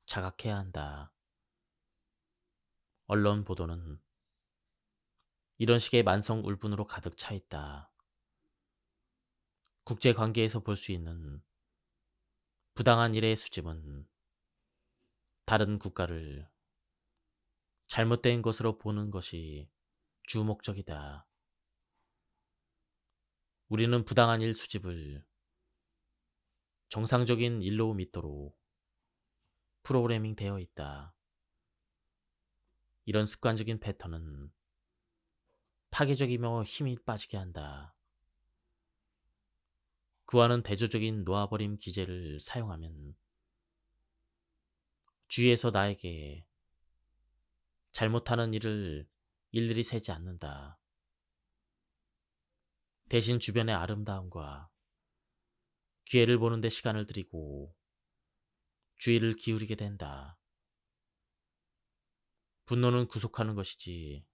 자각해야 한다. 언론 보도는 이런 식의 만성 울분으로 가득 차 있다. 국제 관계에서 볼 수 있는 부당한 일의 수집은 다른 국가를 잘못된 것으로 보는 것이 주 목적이다. 우리는 부당한 일 수집을 정상적인 일로 믿도록 프로그래밍 되어 있다. 이런 습관적인 패턴은 파괴적이며 힘이 빠지게 한다. 그와는 대조적인 놓아버림 기제를 사용하면 주위에서 나에게 잘못하는 일을 일일이 세지 않는다. 대신 주변의 아름다움과 기회를 보는데 시간을 들이고 주의를 기울이게 된다. 분노는 구속하는 것이지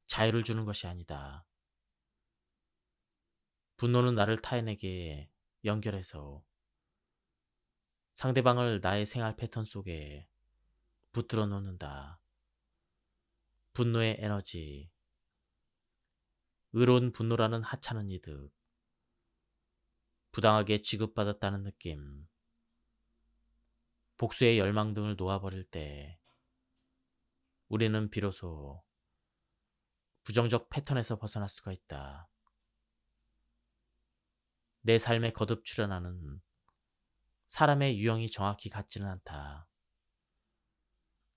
자유를 주는 것이 아니다. 분노는 나를 타인에게 연결해서 상대방을 나의 생활 패턴 속에 붙들어 놓는다. 분노의 에너지, 의로운 분노라는 하찮은 이득, 부당하게 취급받았다는 느낌, 복수의 열망 등을 놓아버릴 때 우리는 비로소 부정적 패턴에서 벗어날 수가 있다. 내 삶에 거듭 출현하는 사람의 유형이 정확히 같지는 않다.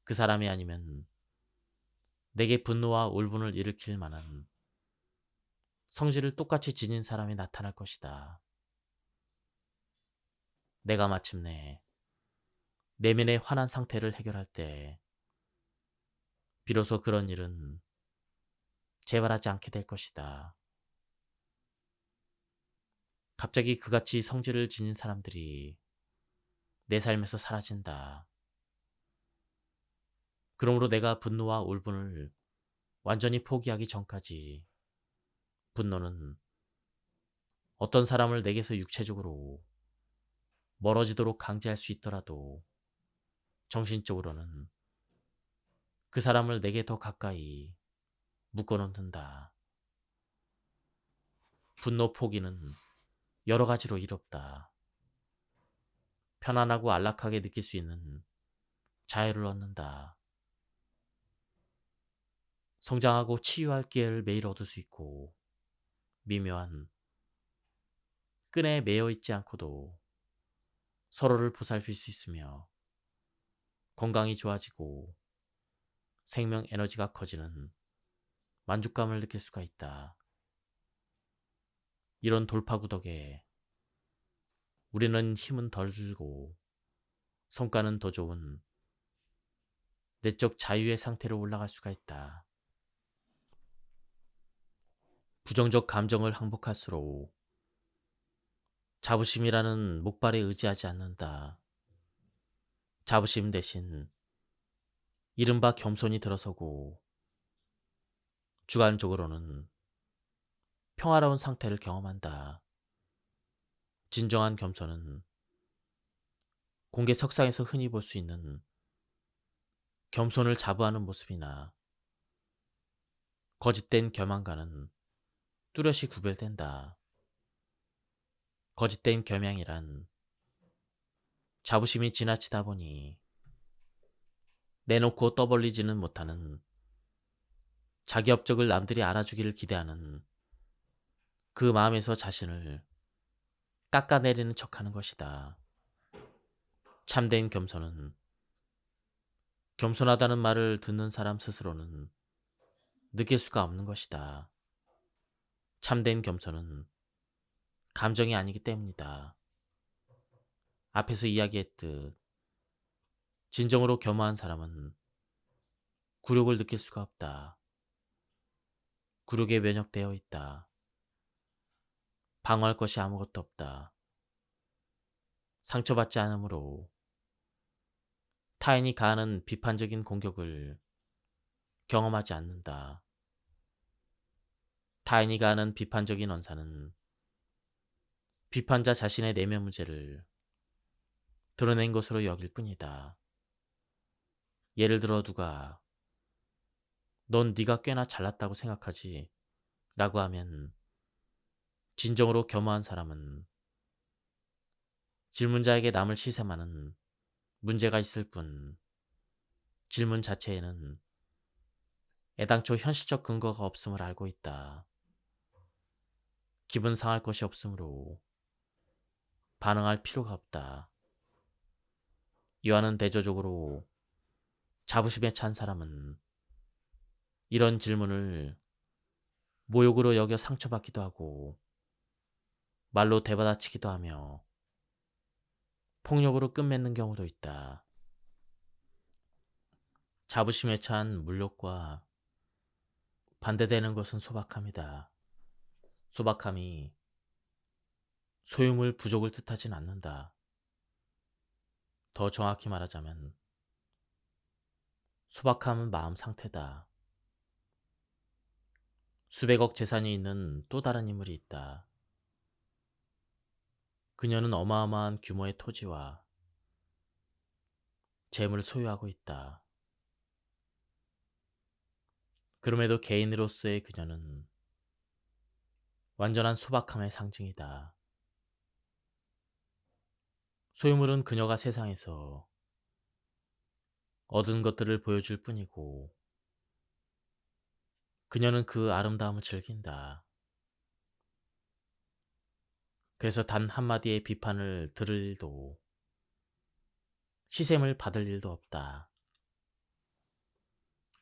그 사람이 아니면 내게 분노와 울분을 일으킬 만한 성질을 똑같이 지닌 사람이 나타날 것이다. 내가 마침내 내면의 화난 상태를 해결할 때 비로소 그런 일은 재발하지 않게 될 것이다. 갑자기 그같이 성질을 지닌 사람들이 내 삶에서 사라진다. 그러므로 내가 분노와 울분을 완전히 포기하기 전까지 분노는 어떤 사람을 내게서 육체적으로 멀어지도록 강제할 수 있더라도 정신적으로는 그 사람을 내게 더 가까이 묶어놓는다. 분노 포기는 여러 가지로 이롭다. 편안하고 안락하게 느낄 수 있는 자유를 얻는다. 성장하고 치유할 기회를 매일 얻을 수 있고 미묘한 끈에 매여 있지 않고도 서로를 보살필 수 있으며 건강이 좋아지고 생명 에너지가 커지는 만족감을 느낄 수가 있다. 이런 돌파구 덕에 우리는 힘은 덜 들고 성과는 더 좋은 내적 자유의 상태로 올라갈 수가 있다. 부정적 감정을 항복할수록 자부심이라는 목발에 의지하지 않는다. 자부심 대신 이른바 겸손이 들어서고 주관적으로는 평화로운 상태를 경험한다. 진정한 겸손은 공개석상에서 흔히 볼 수 있는 겸손을 자부하는 모습이나 거짓된 교만과는 뚜렷이 구별된다. 거짓된 겸양이란 자부심이 지나치다 보니 내놓고 떠벌리지는 못하는 자기 업적을 남들이 알아주기를 기대하는 그 마음에서 자신을 깎아내리는 척하는 것이다. 참된 겸손은 겸손하다는 말을 듣는 사람 스스로는 느낄 수가 없는 것이다. 참된 겸손은 감정이 아니기 때문이다. 앞에서 이야기했듯 진정으로 겸허한 사람은 굴욕을 느낄 수가 없다. 굴욕에 면역되어 있다. 방어할 것이 아무것도 없다. 상처받지 않으므로 타인이 가하는 비판적인 공격을 경험하지 않는다. 타인이 가하는 비판적인 언사는 비판자 자신의 내면 문제를 드러낸 것으로 여길 뿐이다. 예를 들어 누가 넌 네가 꽤나 잘났다고 생각하지? 라고 하면 진정으로 겸허한 사람은 질문자에게 남을 시샘하는 문제가 있을 뿐 질문 자체에는 애당초 현실적 근거가 없음을 알고 있다. 기분 상할 것이 없으므로 반응할 필요가 없다. 이와는 대조적으로 자부심에 찬 사람은 이런 질문을 모욕으로 여겨 상처받기도 하고 말로 대받아치기도 하며 폭력으로 끝맺는 경우도 있다. 자부심에 찬 물욕과 반대되는 것은 소박함이다. 소박함이 소유물 부족을 뜻하진 않는다. 더 정확히 말하자면 소박함은 마음 상태다. 수백억 재산이 있는 또 다른 인물이 있다. 그녀는 어마어마한 규모의 토지와 재물을 소유하고 있다. 그럼에도 개인으로서의 그녀는 완전한 소박함의 상징이다. 소유물은 그녀가 세상에서 얻은 것들을 보여줄 뿐이고 그녀는 그 아름다움을 즐긴다. 그래서 단 한마디의 비판을 들을 일도 시샘을 받을 일도 없다.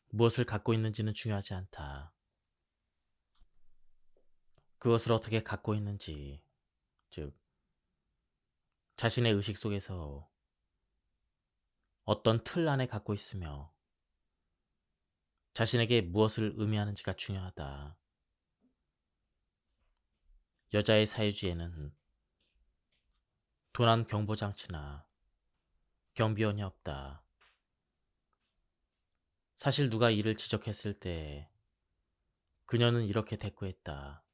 무엇을 갖고 있는지는 중요하지 않다. 그것을 어떻게 갖고 있는지, 즉 자신의 의식 속에서 어떤 틀 안에 갖고 있으며 자신에게 무엇을 의미하는지가 중요하다. 여자의 사유지에는 도난 경보장치나 경비원이 없다. 사실 누가 이를 지적했을 때 그녀는 이렇게 대꾸했다.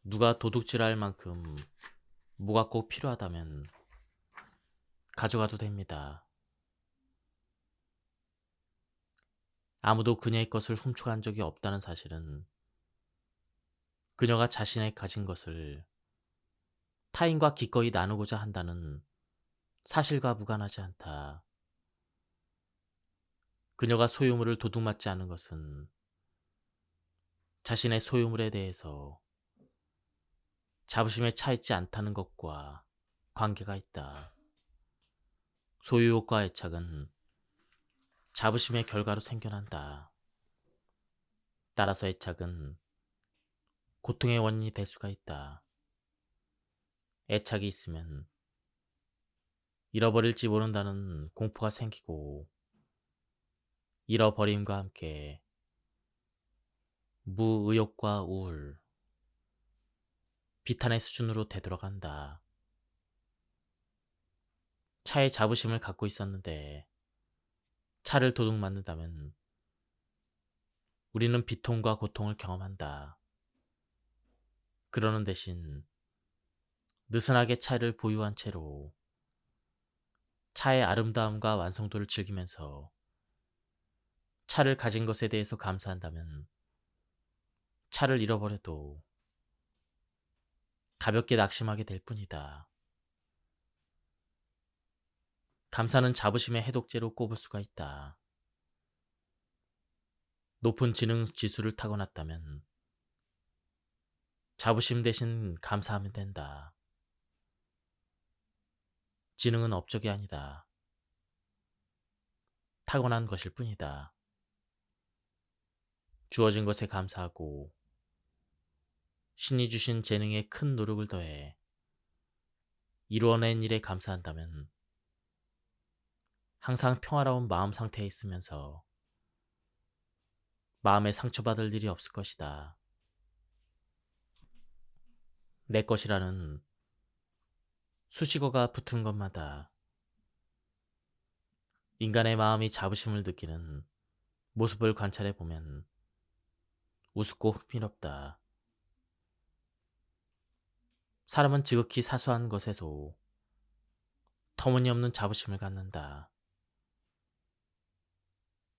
누가 도둑질할 만큼 뭐가 꼭 필요하다면 가져가도 됩니다. 아무도 그녀의 것을 훔쳐간 적이 없다는 사실은 그녀가 자신의 가진 것을 타인과 기꺼이 나누고자 한다는 사실과 무관하지 않다. 그녀가 소유물을 도둑맞지 않은 것은 자신의 소유물에 대해서 자부심에 차 있지 않다는 것과 관계가 있다. 소유욕과 애착은 자부심의 결과로 생겨난다. 따라서 애착은 고통의 원인이 될 수가 있다. 애착이 있으면 잃어버릴지 모른다는 공포가 생기고 잃어버림과 함께 무의욕과 우울, 비탄의 수준으로 되돌아간다. 차에 자부심을 갖고 있었는데 차를 도둑맞는다면 우리는 비통과 고통을 경험한다. 그러는 대신 느슨하게 차를 보유한 채로 차의 아름다움과 완성도를 즐기면서 차를 가진 것에 대해서 감사한다면 차를 잃어버려도 가볍게 낙심하게 될 뿐이다. 감사는 자부심의 해독제로 꼽을 수가 있다. 높은 지능 지수를 타고났다면 자부심 대신 감사하면 된다. 지능은 업적이 아니다. 타고난 것일 뿐이다. 주어진 것에 감사하고 신이 주신 재능에 큰 노력을 더해 이루어낸 일에 감사한다면 항상 평화로운 마음 상태에 있으면서 마음에 상처받을 일이 없을 것이다. 내 것이라는 수식어가 붙은 것마다 인간의 마음이 자부심을 느끼는 모습을 관찰해 보면 우습고 흥미롭다. 사람은 지극히 사소한 것에도 터무니없는 자부심을 갖는다.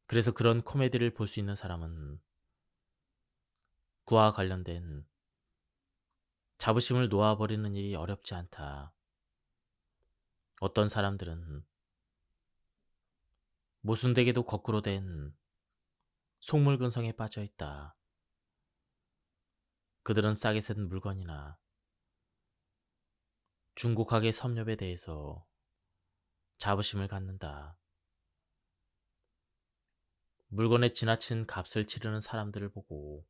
그래서 그런 코미디를 볼 수 있는 사람은 그와 관련된 자부심을 놓아버리는 일이 어렵지 않다. 어떤 사람들은 모순되게도 거꾸로 된 속물근성에 빠져 있다. 그들은 싸게 쓴 물건이나 중국학의 섭렵에 대해서 자부심을 갖는다. 물건에 지나친 값을 치르는 사람들을 보고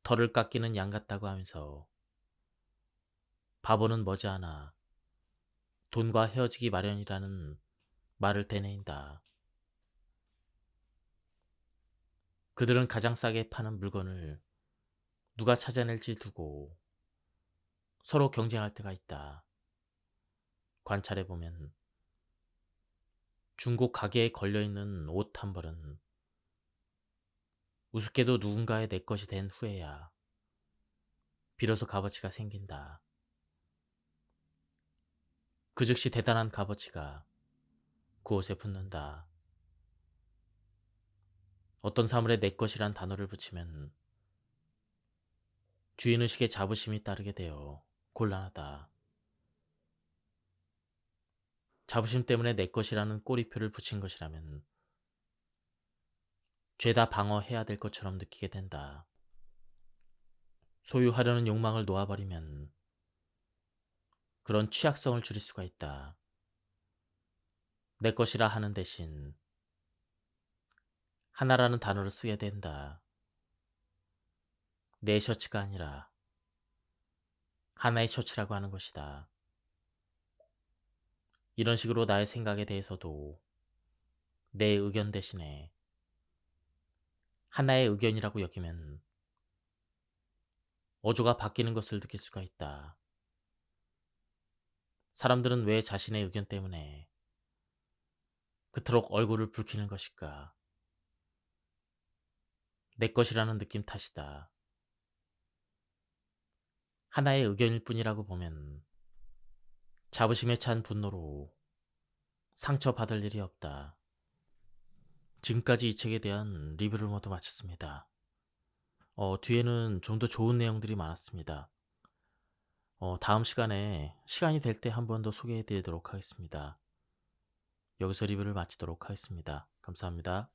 털을 깎이는 양 같다고 하면서 바보는 머지않아 돈과 헤어지기 마련이라는 말을 되뇌인다. 그들은 가장 싸게 파는 물건을 누가 찾아낼지 두고 서로 경쟁할 때가 있다. 관찰해보면 중고 가게에 걸려있는 옷 한 벌은 우습게도 누군가의 내 것이 된 후에야 비로소 값어치가 생긴다. 그 즉시 대단한 값어치가 그 옷에 붙는다. 어떤 사물에 내 것이란 단어를 붙이면 주인의식의 자부심이 따르게 되어 곤란하다. 자부심 때문에 내 것이라는 꼬리표를 붙인 것이라면 죄다 방어해야 될 것처럼 느끼게 된다. 소유하려는 욕망을 놓아버리면 그런 취약성을 줄일 수가 있다. 내 것이라 하는 대신 하나라는 단어를 쓰게 된다. 내 셔츠가 아니라 하나의 셔츠라고 하는 것이다. 이런 식으로 나의 생각에 대해서도 내 의견 대신에 하나의 의견이라고 여기면 어조가 바뀌는 것을 느낄 수가 있다. 사람들은 왜 자신의 의견 때문에 그토록 얼굴을 붉히는 것일까? 내 것이라는 느낌 탓이다. 하나의 의견일 뿐이라고 보면 자부심에 찬 분노로 상처받을 일이 없다. 지금까지 이 책에 대한 리뷰를 모두 마쳤습니다. 뒤에는 좀 더 좋은 내용들이 많았습니다. 다음 시간에 시간이 될 때 한 번 더 소개해 드리도록 하겠습니다. 여기서 리뷰를 마치도록 하겠습니다. 감사합니다.